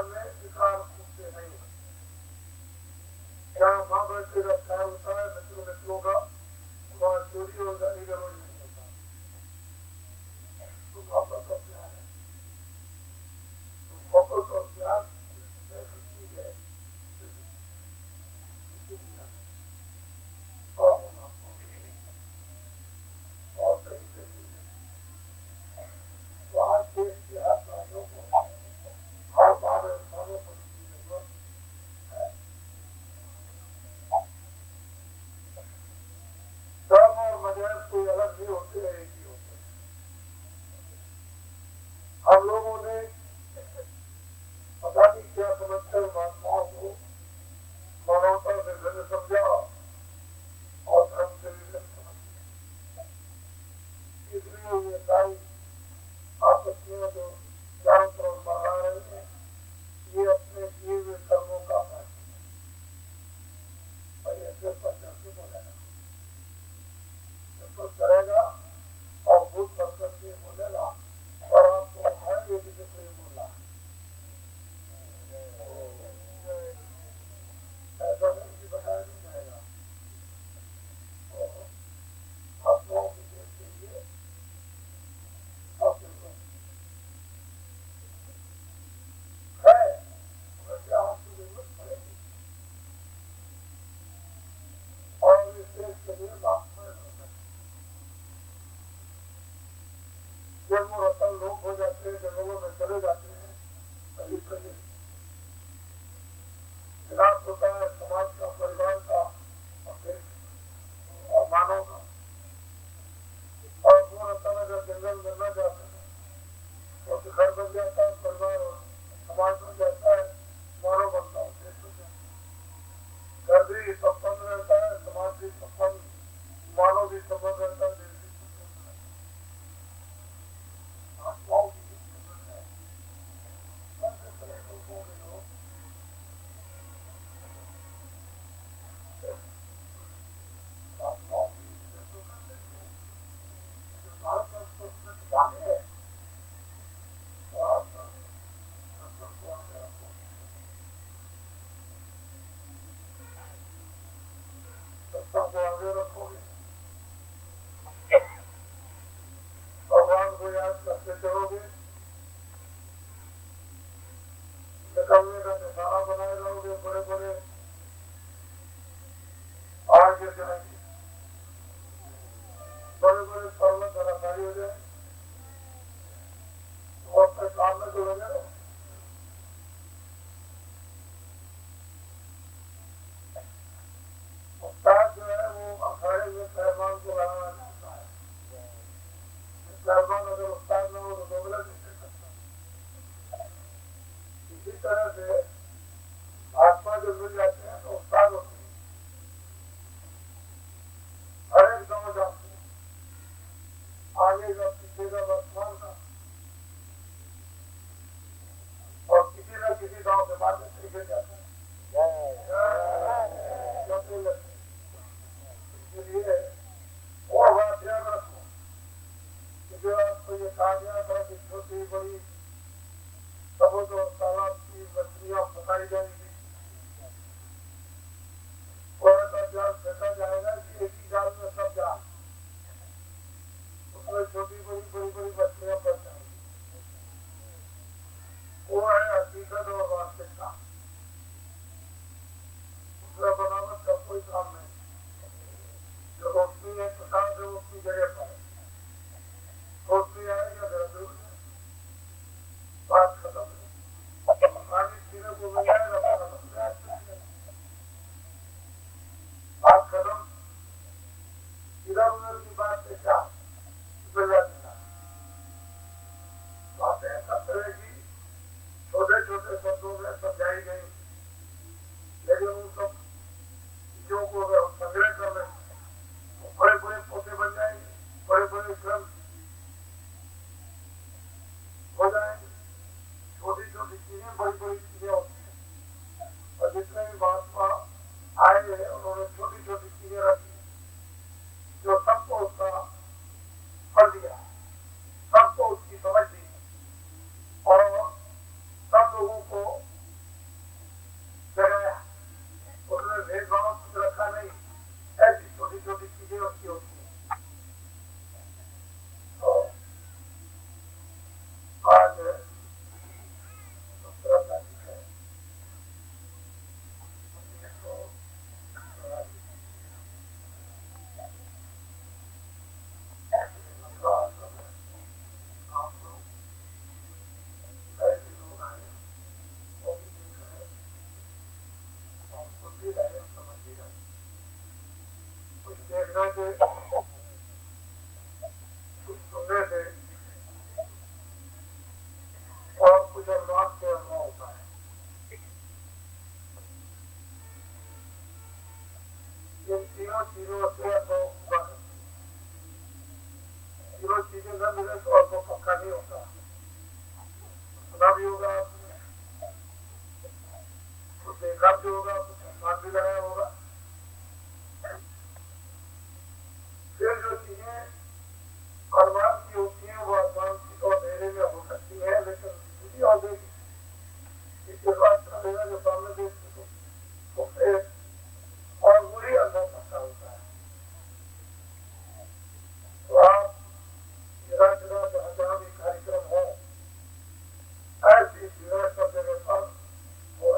के लिए बात में जब वो रतन लोग हो जाते हैं, जंगलों में चले जाते हैं, कभी कभी विनाश होता है समाज का, परिवार का और देश और मानव का। और वो रतन अगर जंगल में न जाते हैं तो घर बन जाता है, परिवार और समाज बन जाता है, मानव बनता है, देश बन जाता है। घर भी संपन्न रहता है, समाज भी संपन्न, मानव भी संपन्न रहता है, देश भी संपन्न रहता है। आत्माओं की भी संपन्न है। लोगों के लोग आत्माओं की भारत में जाने है। सबको आगे रखोगे, भगवान को याद करते चलोगे, निकलने का निशाना बनाए रहोगे, बड़े बड़े आगे जाएंगे, बड़े बड़े पर्वत धराशायी हो जाएंगे, वो अपने काम में तो लगे रहो। उस्ताद जो है वो अखाड़े में पहलवान को लगाना चाहता है। पहलवान अगर उस्ताद न हो तो दोगला नहीं कर सकता। इसी तरह से आत्मा जो मिल जाते हैं तो उस्ताद होते हैं, हर एक गाँव जानते हैं, आगे का पीछे का वर्तमान का, और किसी न किसी गाँव से बातें सीखे जाते हैं। इसलिए वो बात ध्यान रखो कि जो आपको ये कहा गया था कि छोटी बड़ी समुद्र और तालाब की मछलियां फंसाई जाएंगी, ऐसा जाल फेंका जाएगा कि एक ही जाल में सब जाल, उसमें छोटी बड़ी मछलियां फंस जाएंगी। वो है हकीकत और वास्तविकता, उसका बनावट का कोई काम नहीं। जो रोशनी है, प्रकाश है, उसकी जगह पर रोशनी आएगा, जरा दूर बात खत्म है। पानी पीने को मिल जाएगा, बात खत्म। इधर उधर की बात से क्या मिल जाती है, बातें सब तरह की छोटे छोटे शब्दों में समझाई गई, लेकिन उन सब चीजों को अगर हम संग्रह कर लें तो बड़े बड़े पोते बन जाएंगे, बड़े बड़े ग्रंथ हो जाएंगे। छोटी छोटी चीजें बड़ी चीजें होती हैं, और जितने भी महात्मा आए हैं उन्होंने छोटी छोटी चीजें रखी जो सबको उसका फल दिया, सबको उसकी समझ दी, और सब लोगों को जगाया। उसने भेदभाव कुछ रखा नहीं, ऐसी छोटी छोटी चीजें उसकी होती हैं। तो आज देखने से, कुछ सुनने से और कुछ अनुमान से अनुभव होता है। इन तीनों चीजों से अनुभव होगा। तीनों चीजें न मिले तो अनुभव पक्का नहीं होता। सुना भी होगा आपने, कुछ देखा भी होगा, कुछ अनुमान भी लगाया होगा। फिर जो चीजें अनुमान की होती हैं वो अनुमान की तो अंधेरे में हो सकती है, लेकिन किसी और देख इसके बाद अंधेरा जो सामने देखते तो फिर और वही अनुभव करता होता है। तो आप जगह जहाँ भी कार्यक्रम हो, ऐसी भीड़ सब जगह पर हो,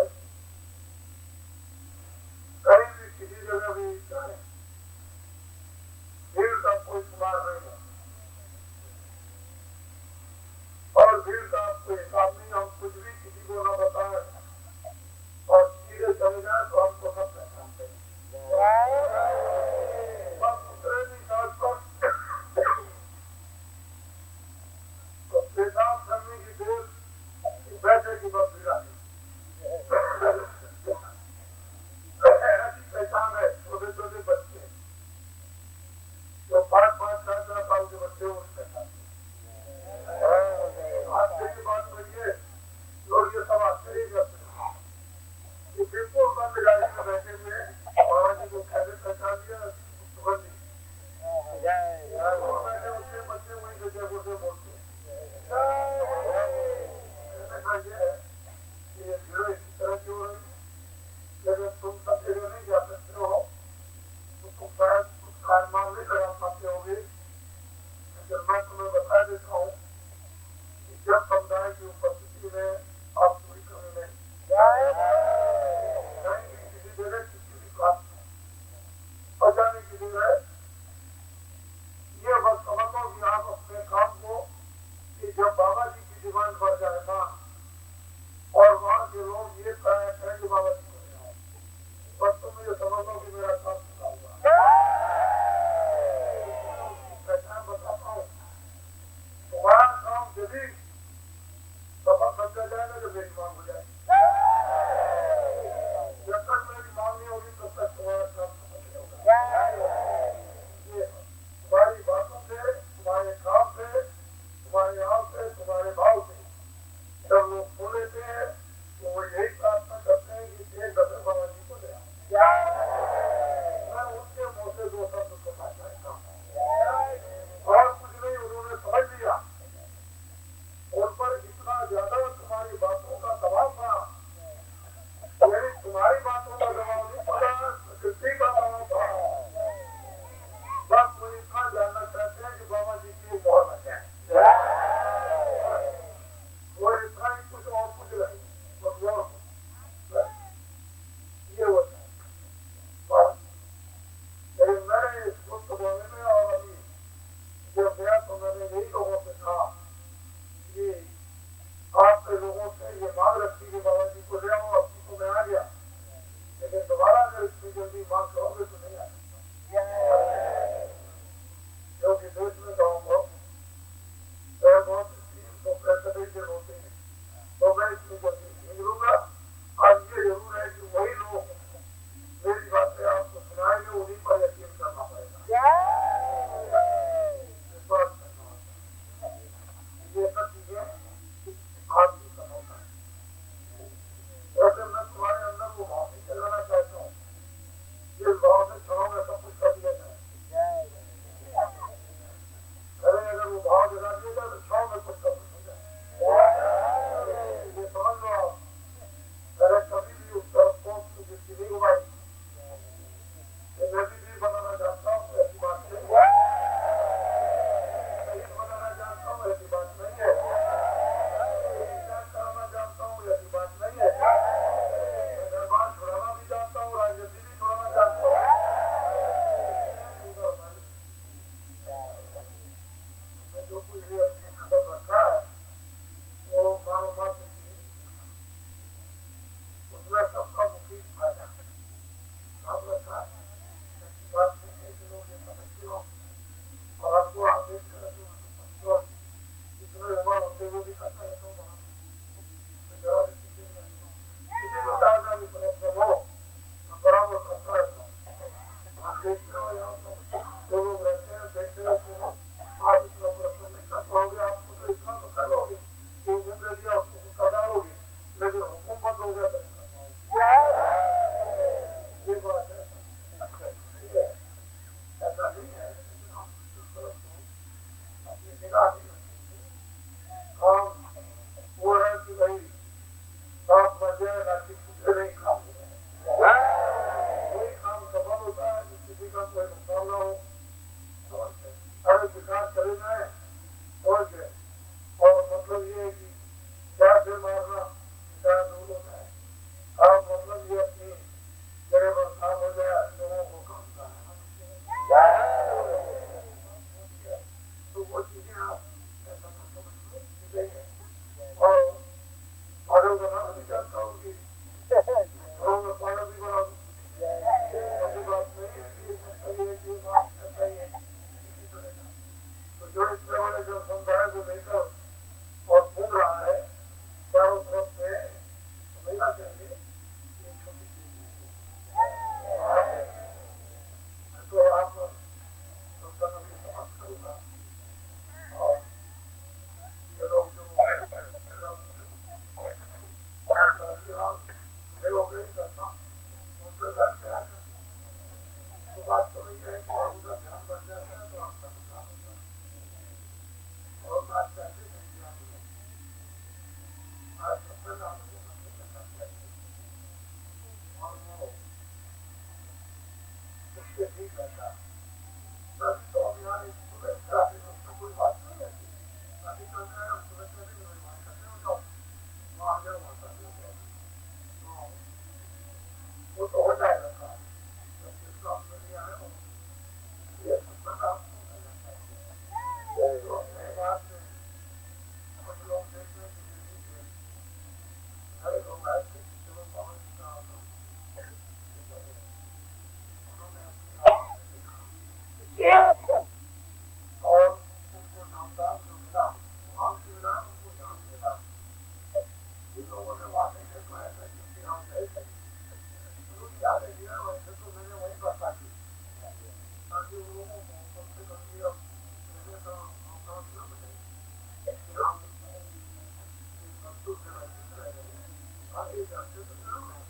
जानते तो जरूर है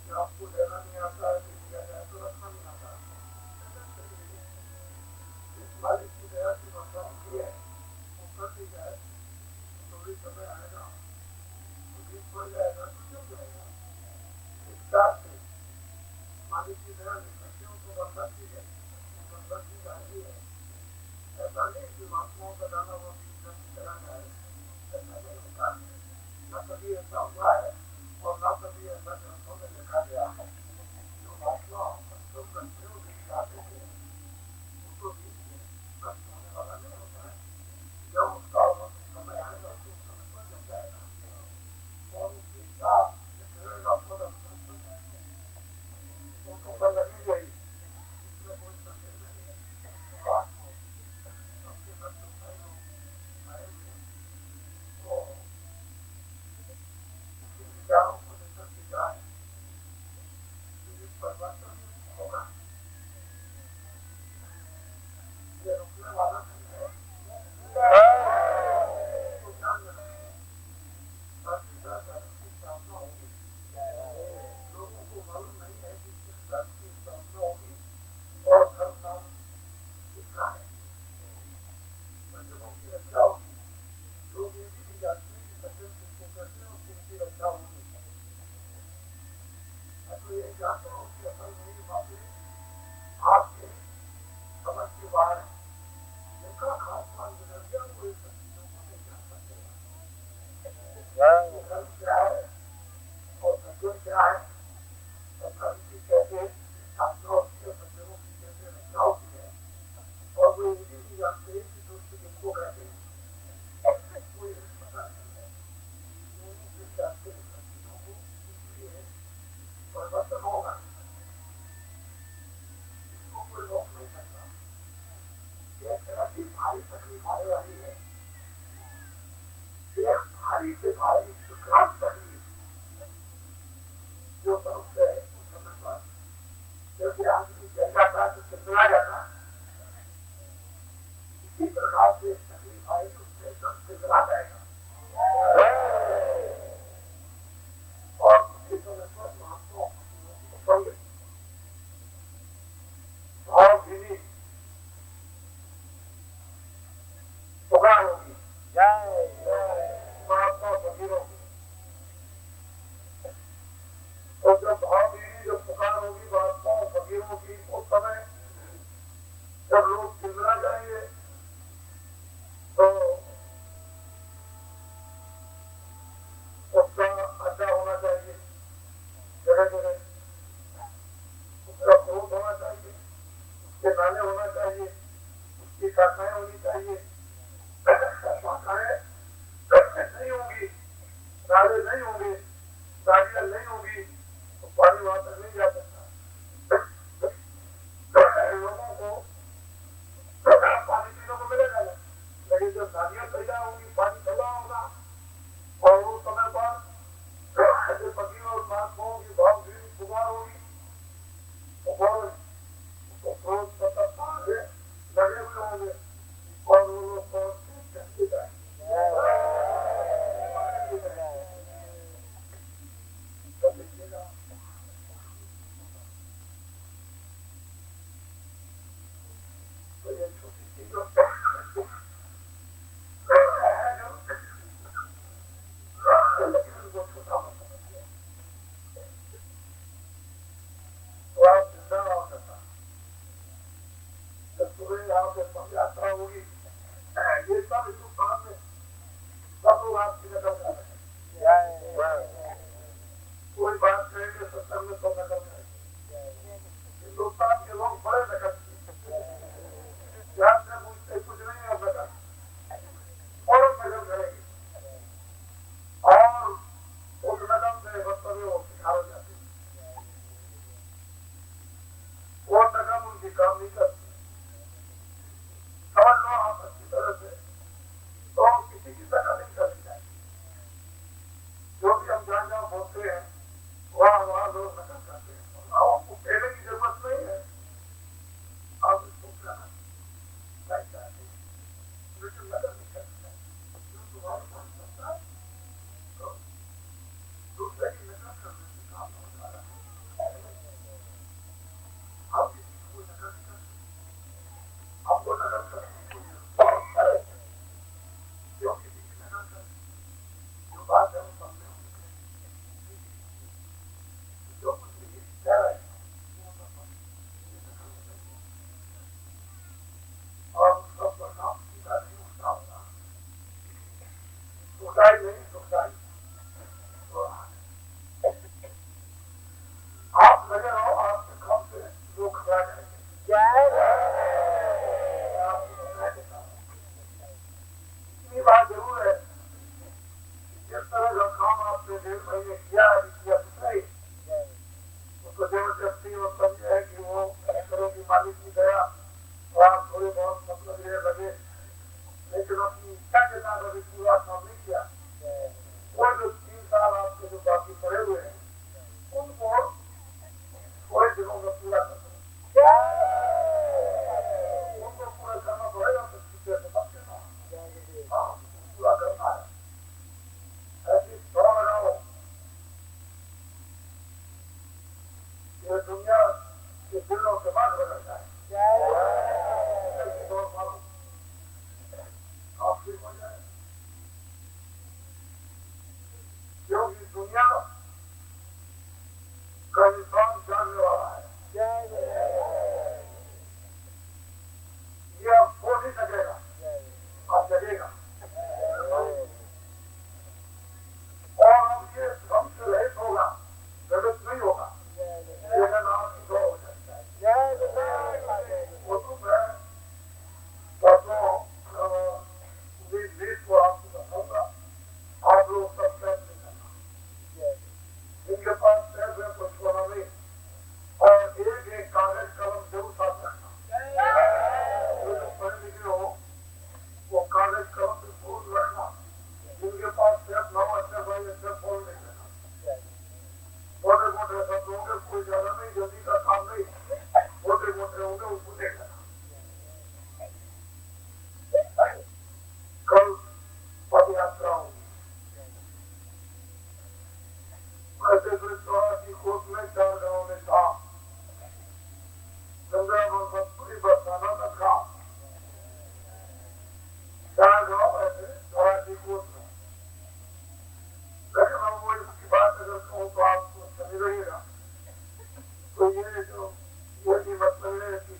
कि आपको लेना नहीं आता है, दिया जाए तो रखना नहीं आता। इस मालिक की दया की वर्षा होती है, वो कर दी जाए, थोड़ी समय आएगा, तो बीच पड़ जाएगा तो क्यों जाएगा। इस बात से मालिक की दया निकलती तो वर्षा की है, वर्षा की जाती है। ऐसा नहीं कि महात्माओं का दाना वो बीच में चला जाए, ऐसा नहीं होता। न कभी ऐसा हुआ है और न कभी ऐसा ग्रंथों में लिखा गया है। जो महात्मा संतों करते हो बीच जाते थे, उनको बीच में नष्ट होने वाला नहीं होता है। जब उसका समय आएगा तो उस समय पर जम जाएगा और उस बीच का निकलेगा पदम उनको पर लगी गई, इसमें कोई संदेह नहीं है। सबके सब दुखाई लोग आए हुए तो उनके विचारों को लेकर के जाए कि परिवर्तन होगा, ये रुकने वाला नहीं है। तो ध्यान में रखें, धरती का धर्म की स्थापना होगी। लोगों को मालूम नहीं है कि किस धर्म की स्थापना होगी और धर्म नाम किसका है। बच्चों की रक्षा होगी, लोग ये भी जानते हैं कि सज्जन किसको कहते हैं और किसकी रक्षा होगी। तो ये जानते हो कि असल में ये बातें आपके समझ के बाहर है। जिनका खास मान बिगड़ गया वो इस चीजों को नहीं जान सकते। धर्म क्या है और सज्जन क्या है, और धर्म की कैसे शास्त्रों के सज्जनों की कैसे रक्षा होती है, और वो ये भी जानते हैं कि दुष्ट किसको कहते हैं, कोई पता नहीं है। सिर्फ जानते हैं सब चीजों को, इसलिए परिवर्तन होगा, इसको कोई रोक नहीं सकता। एक ऐसी भारी तकलीफ आने वाली है, एक भारी से भारी विक्रांत तकलीफ जो मनुष्य है उस समय पर जैसे आदमी जल जाता है तो चिल्ला जाता है, इसी प्रकार से एक तकलीफ आएगी, उससे एकदम चिल्ला जाएगा। और उसी समय पर महात्माओं को संग भावभीनी पुकार होगी, महात्मा फकीरों की। तो जब भावभीनी जब पुकार होगी महात्माओं फकीरों की, उस समय जब लोग चिल्ला जाएंगे तो उसका अड्डा होना चाहिए, जगह जगह उसका क्रोध होना चाहिए, उसके नाले होना चाहिए, उसकी शाखाएं होनी चाहिए। शाखाएं नहीं होंगी, नाले नहीं होंगे, नालियां नहीं होगी तो पानी वहां तक नहीं जा सकता। लोगों को पानी पीने को मिलेगा ना, लेकिन जब नालियां तैयार होंगी, पानी चला होगा, और उस समय पर जो फकीर और महात्माओं की भावभीनी पुकार होगी, तो क्रोध सतत आगे लगे हुए होंगे और वो लोग कहते जाएंगे। तो देखिएगा तो ये छोटी चीजों लेकिन उनको छोटा मत समझिए। तो आप जिंदा रहो करता जब सुबह यहाँ पे सब यात्रा होगी, ये सब हिंदुस्तान में सब लोग आपकी नकल कर रहे हैं। कोई बात करेंगे सत्तर में तो नकल करेंगे। हिंदुस्तान के लोग बड़े नकल ध्यान से पूछते कुछ नहीं है नकल, और नकल करेंगे और उस नकल से वक्तव्य वो सिखाए जाते हैं। वो नकल उनकी काम नहीं करती। समझ लो आप अच्छी तरह से, तो किसी की नकल नहीं करनी चाहिए। बात है वो सामने जो कुछ भी कह रहे हैं और उसका परिणाम सीधा नहीं उठता होगा, सुखाई नहीं सुखाई तो आप लगे रहो, आपके काम से लोग खड़ा जाएंगे। इतनी बात जरूर है, जिस तरह का काम आपने 1.5 महीने किया किया नहीं, उसको जबरदस्ती मतलब यह है कि वो करो की मालिक की गया और आप थोड़े बहुत मतलब ये लगे, लेकिन अपनी इच्छा के साथ अभी पूरा काम नहीं किया। वो जो 3 साल आपके जो बाकी पड़े हुए हैं उनको थोड़े दिनों में पूरा कर दो, उनको पूरा करना पड़ेगा, तो चीजें से मत लेना। हाँ, पूरा करना है, ऐसी दौड़ लगाओ ये दुनिया के दिलों के बाद बदल जाए, ऐसी दौड़ मारो आप ठीक हो जाए, क्योंकि दुनिया का इंसान जानने वाला है, ये अब हो नहीं सकेगा, अब जगेगा और अब ये श्रम से रहित होगा, गलत नहीं होगा, लेकिन आपकी दौड़ हो जाएगी। वो तुम है परसों 19-20 को आपको बताऊंगा, आप लोग सब फैसले करना, जिनके पास पैसे को छोड़ा नहीं और एक कागज कलम जरूर साथ रखना, जो पढ़े लिखे हो वो कागज कलम जरूर रखना, जिनके पास पैसे ना हो अच्छे भाई अच्छे फोन नहीं देना, मोटे मोटे सब होंगे, कोई ज्यादा नहीं, जल्दी का काम नहीं, मोटे मोटे होंगे उसको देख लेना। कल पद यात्रा होगी, ऐसे 84 कोट में 4 गाँव में था, गंगा मजबूरी बरसाना में था, 4 गाँव ऐसे 84 कोट में, लेकिन अब वो इसकी बात अगर कहूँ तो आपको समझ रहिएगा, तो ये जो ये भी मतलब है कि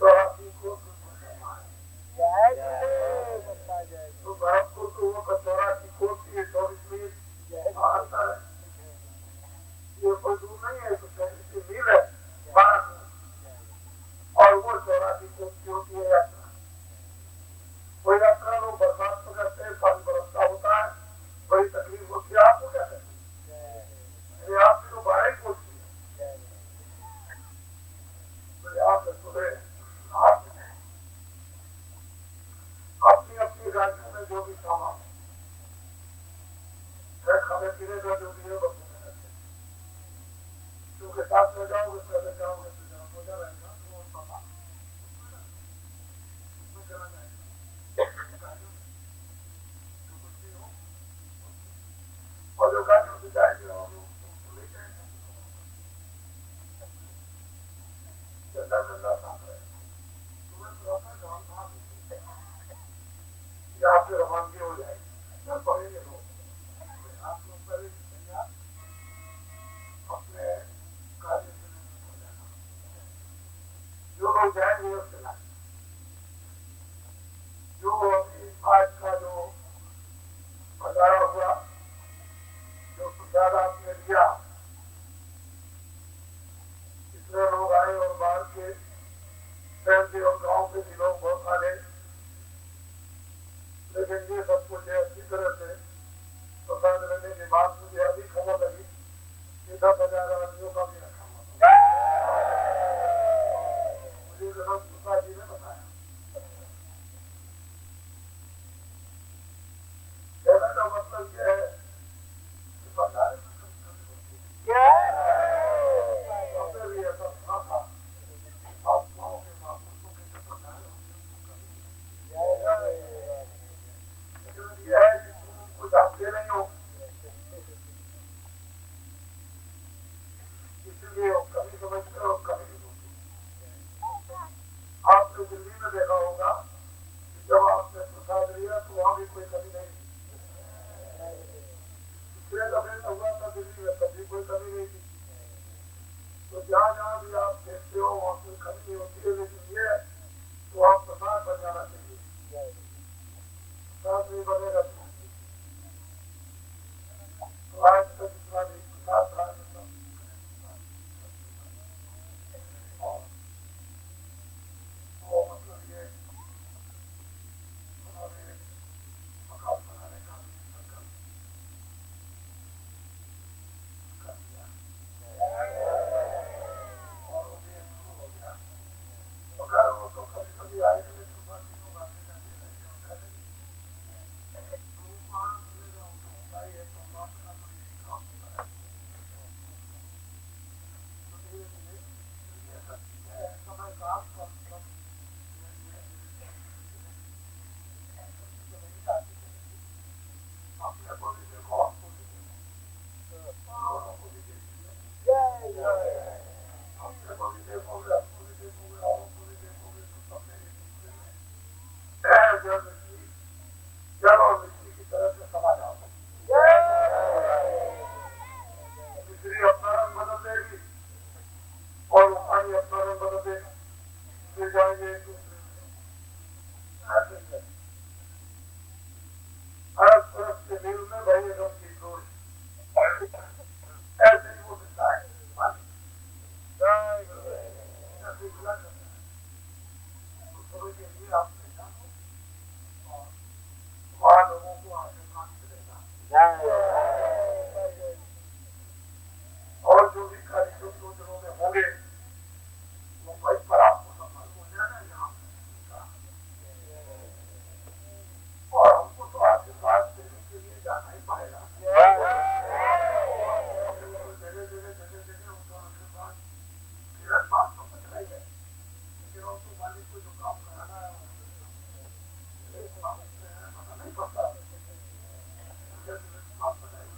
84 कोट तो भारत को तो वो 84 कोट की 24 मील आता है, ये कोई दूर नहीं है, तो 24 मील है भारत में, और वो 84 कोट की होती है यात्रा। वो यात्रा लोग बर्दाश्त तो करते हैं, पानी बरसता होता है, बड़ी तकलीफ होती है, आपको क्या कहते हैं, आपकी तो 12 कोट की है, तो आप सुबह आप अपनी अपनी राज्यों में जो भी सामान है, खाने पीने का जो भी है बस क्योंकि साथ में जाओगे पैदल जाओगे तो जरा मजा रहेगा, तो पता चला जाएगा कुछ भी हो, और जो गाड़ियों से जाएंगे और ले जाएंगे गंदा गंदा साफ रहेगा, तुम्हें थोड़ा सा काम था या फिर रवानगी हो जाएगी, न पड़ेंगे लोग, आप लोग पहले तैयार अपने कार्य से हो जाना, जो लोग जाएंगे उससे लाए, जो अभी आज का जो भंडारा हुआ, जो प्रसाद आपने लिया, इतने लोग आए और बाहर के शहर के और गांव के भी लोग बहुत आ गए, लेकिन ये सब कुछ है अच्छी तरह से प्रसाद लेने के बाद मुझे अभी खबर लगी कि 10,000 आदमियों का भी रखा हुआ, मुझे जरा सुधा जी ने बताया। कहने का मतलब यह है कि भंडारे में भी ऐसा सुना था, आत्माओं के महापुरुषों के जो भंडारे यह है कि तुम कुछ जानते नहीं हो, इसलिए कभी समझते हो कभी नहीं होती। आपने दिल्ली में देखा होगा कि जब आपने प्रसाद लिया तो वहां भी कोई कमी नहीं, और जो भी कार्यक्रम योजनाओं में होंगे वो वही पर आपको सफल हो जाना यहाँ और हमको तो आशीर्वाद देने के लिए जाना ही पड़ेगा जगह जगह उनको आशीर्वाद मेरा बात तो बच रही है लेकिन उनको मालिक को जो काम कराना है पता नहीं पड़ता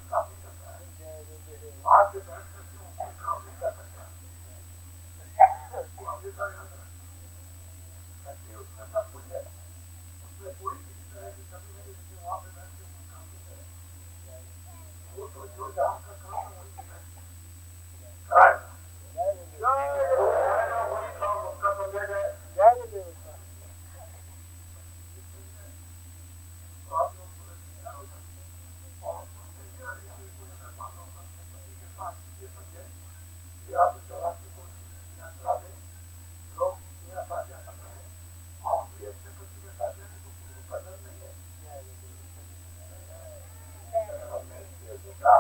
काफी करता है वहां से बैठ करके उनको काम नहीं कर सकता हमेशा याद रखती उसमें सब कुछ है उसमें कोई किसी तरह की कमी नहीं है वहां पे बैठ के कोई काम नहीं करे वो तो जो जहाँ का काम है वही कराएगा वही काम उसका समझेगा आप लोग आप चौरासी को यात्रा में लोग मेरा साथ जा सकते हैं आप भी अपने पति के साथ जाने को कोई बदल नहीं है हमने इसलिए सोचा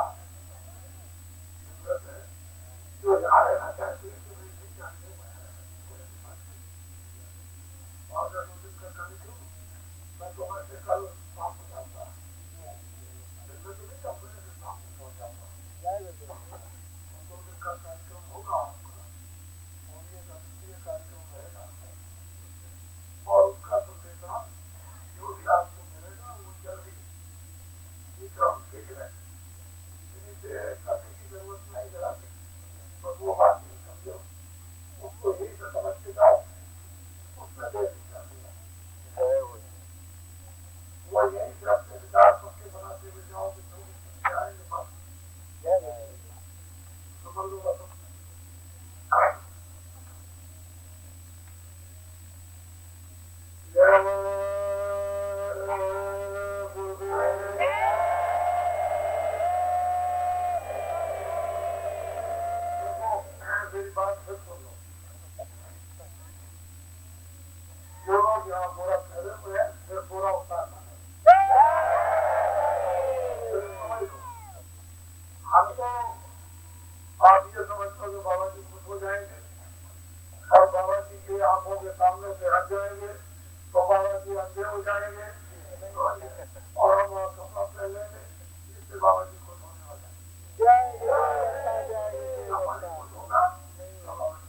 जो यहाँ रहना चाहते हैं तो नहीं जानते और अगर दो दिन का कार्यक्रम मैं तो वैसे कल शाम को जाऊंगा दिन में तो नहीं जाऊंगा लेकिन शाम को पहुंच जाऊंगा दो दिन का कार्यक्रम होगा आपका और ये राष्ट्रीय कार्यक्रम रहेगा और उसका संदेशा जो भी आपको मिलेगा वो जल्दी विक्रम सीख रहे इसे करने की जरूरत नहीं जरा बस वो बात नहीं समझो उसको यही से समझ के जाओ उसमें देर नहीं करनी है वो यही से अपने विचार सबके बनाते हुए जाओ कि थोड़ी सी आएंगे बस समझ लो बस मेरी बात फिर सुन लो जो लोग यहाँ बोरा फैले हुए हैं फिर बोरा उतारना है समझ लो हमको आप ये समझते हो कि बाबा जी खुश हो जाएंगे और बाबा जी की आंखों के सामने से हट जाएंगे तो बाबा जी अंधे हो जाएंगे और हम कपड़ा पहन लेंगे इससे बाबा जी खुश होने वाले हैं खुश होगा तो बाबा जी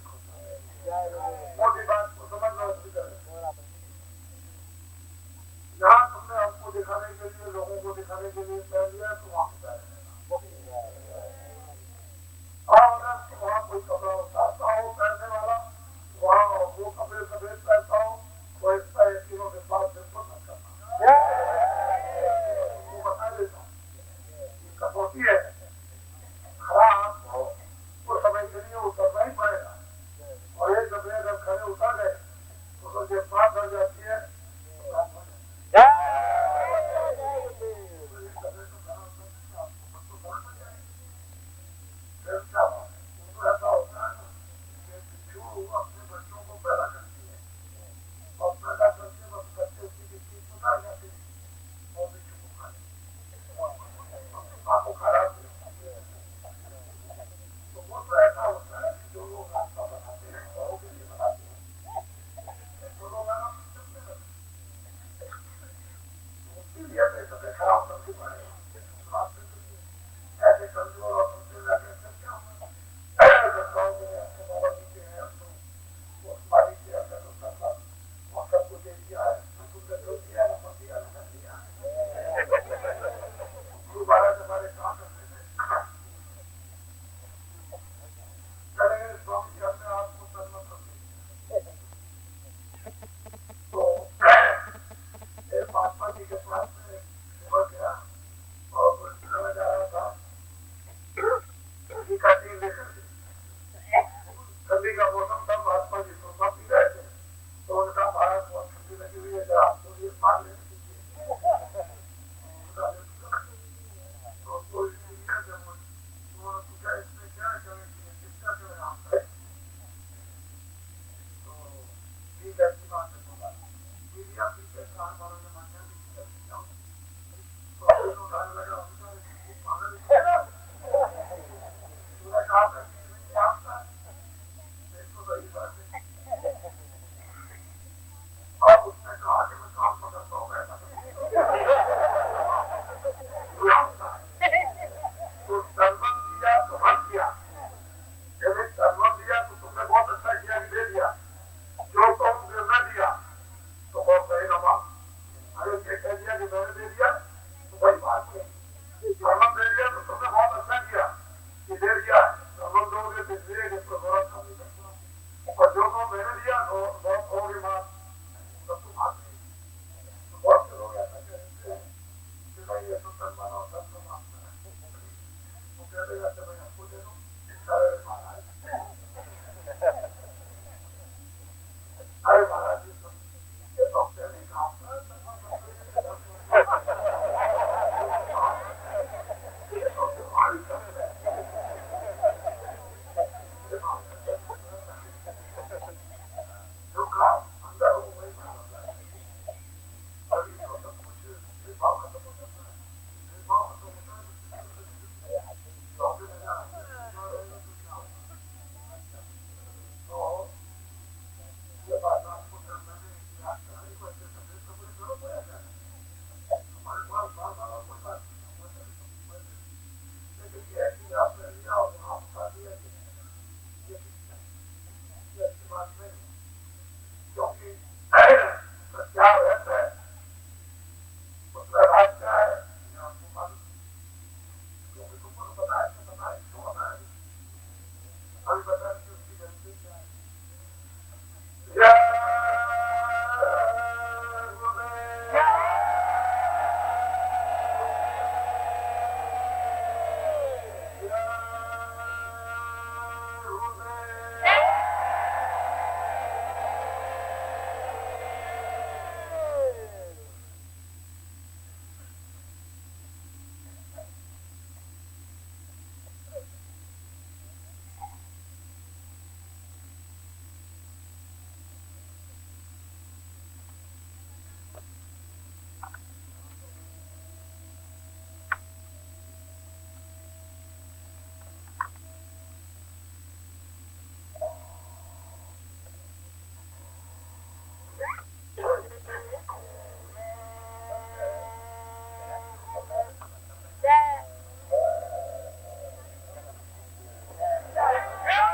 चलेगा तो मैं आपको दे दूँ। अरे महाराज, अरे महाराज जी, ये तो पहले काम था, ये तो बीमारी करते हैं, जो काम अंदर हो वही बाहर होता है। अभी तो सब कुछ भेदभाव खत्म हो जाता है, भेदभाव खत्म होता है तो आगे नया रहेगा तो क्या होगा। तो ये बात आपको जब मैंने याद कराई तो ऐसे करने का कोई जरूरत पड़ा क्या है? हमारे पास बार बार और कोई बात नहीं, लेकिन ये है कि आपने लिया और आप बता दिया कि ये अच्छी बात नहीं, क्योंकि क्या रहता है उसमें राज क्या है ये आपको मालूम, क्योंकि तुमको तो पता है